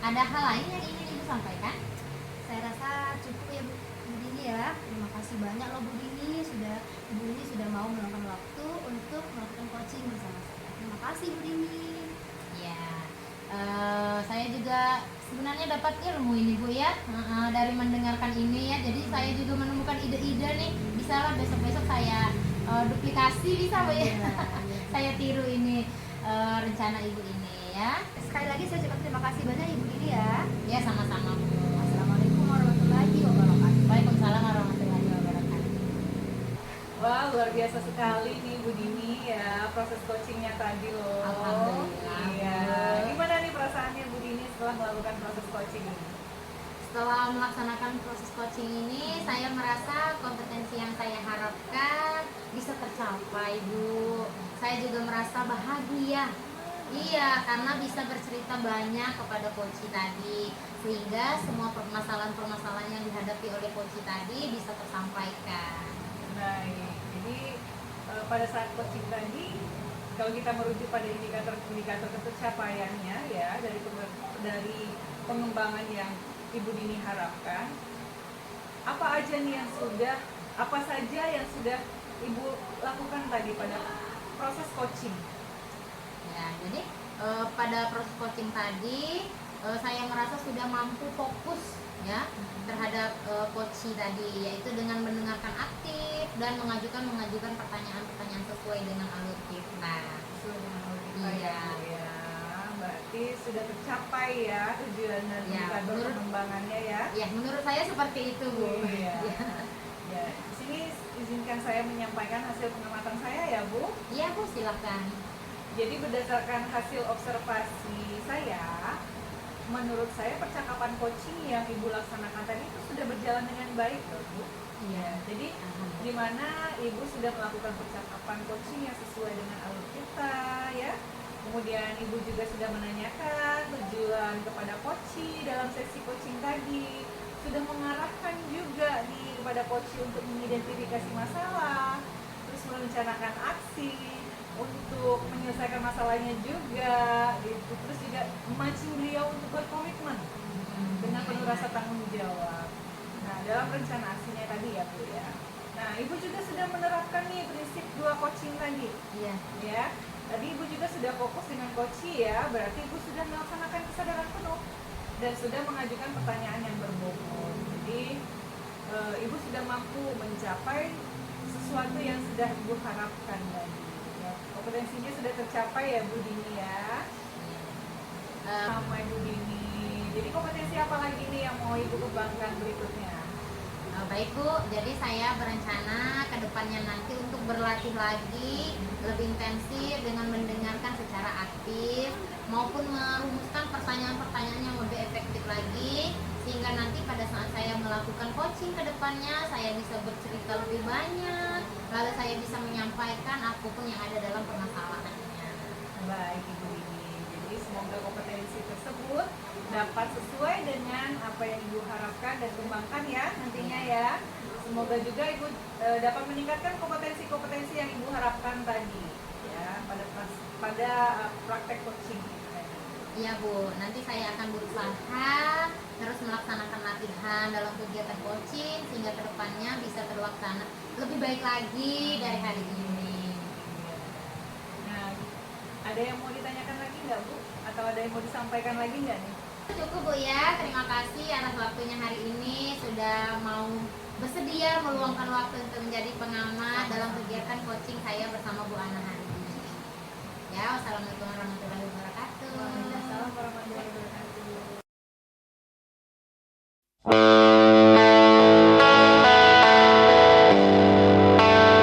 ada hal lain yang ingin Ibu sampaikan? Saya rasa cukup ya Bu Dini ya. Terima kasih banyak loh Bu Dini, Ibu Dini sudah mau meluangkan waktu untuk melakukan coaching bersama saya. Terima kasih Bu Dini. Ya, saya juga sebenarnya dapat ilmu ini Bu ya, dari mendengarkan ini ya. Jadi saya juga menemukan ide-ide nih. Bisalah besok-besok saya duplikasi bisa Bu ya. Saya tiru ini rencana Ibu ini ya. Sekali lagi saya ucapkan terima kasih banyak Ibu Dini ya. Ya, sama-sama Bu. Assalamualaikum warahmatullahi wabarakatuh. Waalaikumsalam warahmatullahi wabarakatuh. Wah, luar biasa sekali nih Bu Dini ya, proses coachingnya tadi loh. Alhamdulillah, Iya. Bu. Gimana nih perasaannya Bu Dini setelah melakukan proses coaching ini? Setelah melaksanakan proses coaching ini, saya merasa kompetensi yang saya harapkan bisa tercapai, Bu. Saya juga merasa bahagia. Iya, karena bisa bercerita banyak kepada coach tadi, sehingga semua permasalahan-permasalahan yang dihadapi oleh coach tadi bisa tersampaikan. Baik, jadi pada saat coaching tadi, kalau kita merujuk pada indikator-indikator pencapaiannya ya dari pengembangan yang Ibu Dini harapkan, apa saja yang sudah Ibu lakukan tadi pada proses coaching? Ya, jadi pada proses coaching tadi saya merasa sudah mampu fokus ya terhadap coach tadi, yaitu dengan mendengarkan aktif dan mengajukan pertanyaan-pertanyaan sesuai dengan alur kita. Iya. Ya, berarti sudah tercapai ya tujuan dan Ya, indikator pengembangannya ya. Ya, menurut saya seperti itu Bu. Iya. Ya, di sini izinkan saya menyampaikan hasil pengamatan saya ya Bu. Iya Bu, silakan. Jadi berdasarkan hasil observasi saya, menurut saya percakapan coaching yang Ibu laksanakan tadi itu sudah berjalan dengan baik loh Bu. Iya. Jadi di mana Ibu sudah melakukan percakapan coaching yang sesuai dengan alur kita ya. Kemudian Ibu juga sudah menanyakan tujuan kepada coach dalam sesi coaching tadi, sudah mengarahkan juga nih kepada coach untuk mengidentifikasi masalah, terus merencanakan aksi untuk menyelesaikan masalahnya juga gitu. Terus juga memancing beliau untuk berkomitmen dengan penuh rasa tanggung jawab. Nah, dalam rencana aksinya tadi ya Bu ya. Nah, Ibu juga sudah menerapkan nih prinsip 2 coaching tadi. Iya. Ya. Tadi Ibu juga sudah fokus dengan coaching ya, berarti Ibu sudah melaksanakan kesadaran penuh dan sudah mengajukan pertanyaan yang berbobot. Jadi Ibu sudah mampu mencapai sesuatu yang sudah Ibu harapkan tadi. Ya, kompetensinya sudah tercapai ya Bu Dini ya. Sama Ibu Dini. Jadi kompetensi apa lagi nih yang mau Ibu kembangkan berikutnya? Baik Bu, jadi saya berencana ke depannya nanti untuk berlatih lagi lebih intensif dengan mendengarkan secara aktif maupun merumuskan pertanyaan-pertanyaan yang lebih efektif lagi, sehingga nanti pada saat saya melakukan coaching ke depannya saya bisa bercerita lebih banyak, lalu saya bisa menyampaikan apapun yang ada dalam permasalahannya. Baik Ibu Dini, jadi semoga kompetensi tersebut dapat sesuai dengan apa yang Ibu harapkan dan kembangkan ya nantinya ya. Semoga juga Ibu dapat meningkatkan kompetensi-kompetensi yang Ibu harapkan tadi ya pada praktek coaching ini tadi. Iya Bu, nanti saya akan berusaha terus melaksanakan latihan dalam kegiatan coaching sehingga kedepannya bisa terlaksana lebih baik lagi dari hari ini. Nah, ada yang mau ditanyakan lagi nggak Bu? Atau ada yang mau disampaikan lagi nggak nih? Cukup Bu ya, terima kasih atas waktunya hari ini sudah mau bersedia meluangkan waktu untuk menjadi pengamat dalam kegiatan coaching saya bersama Bu Ana hari ini. Ya, wassalamualaikum warahmatullahi wabarakatuh.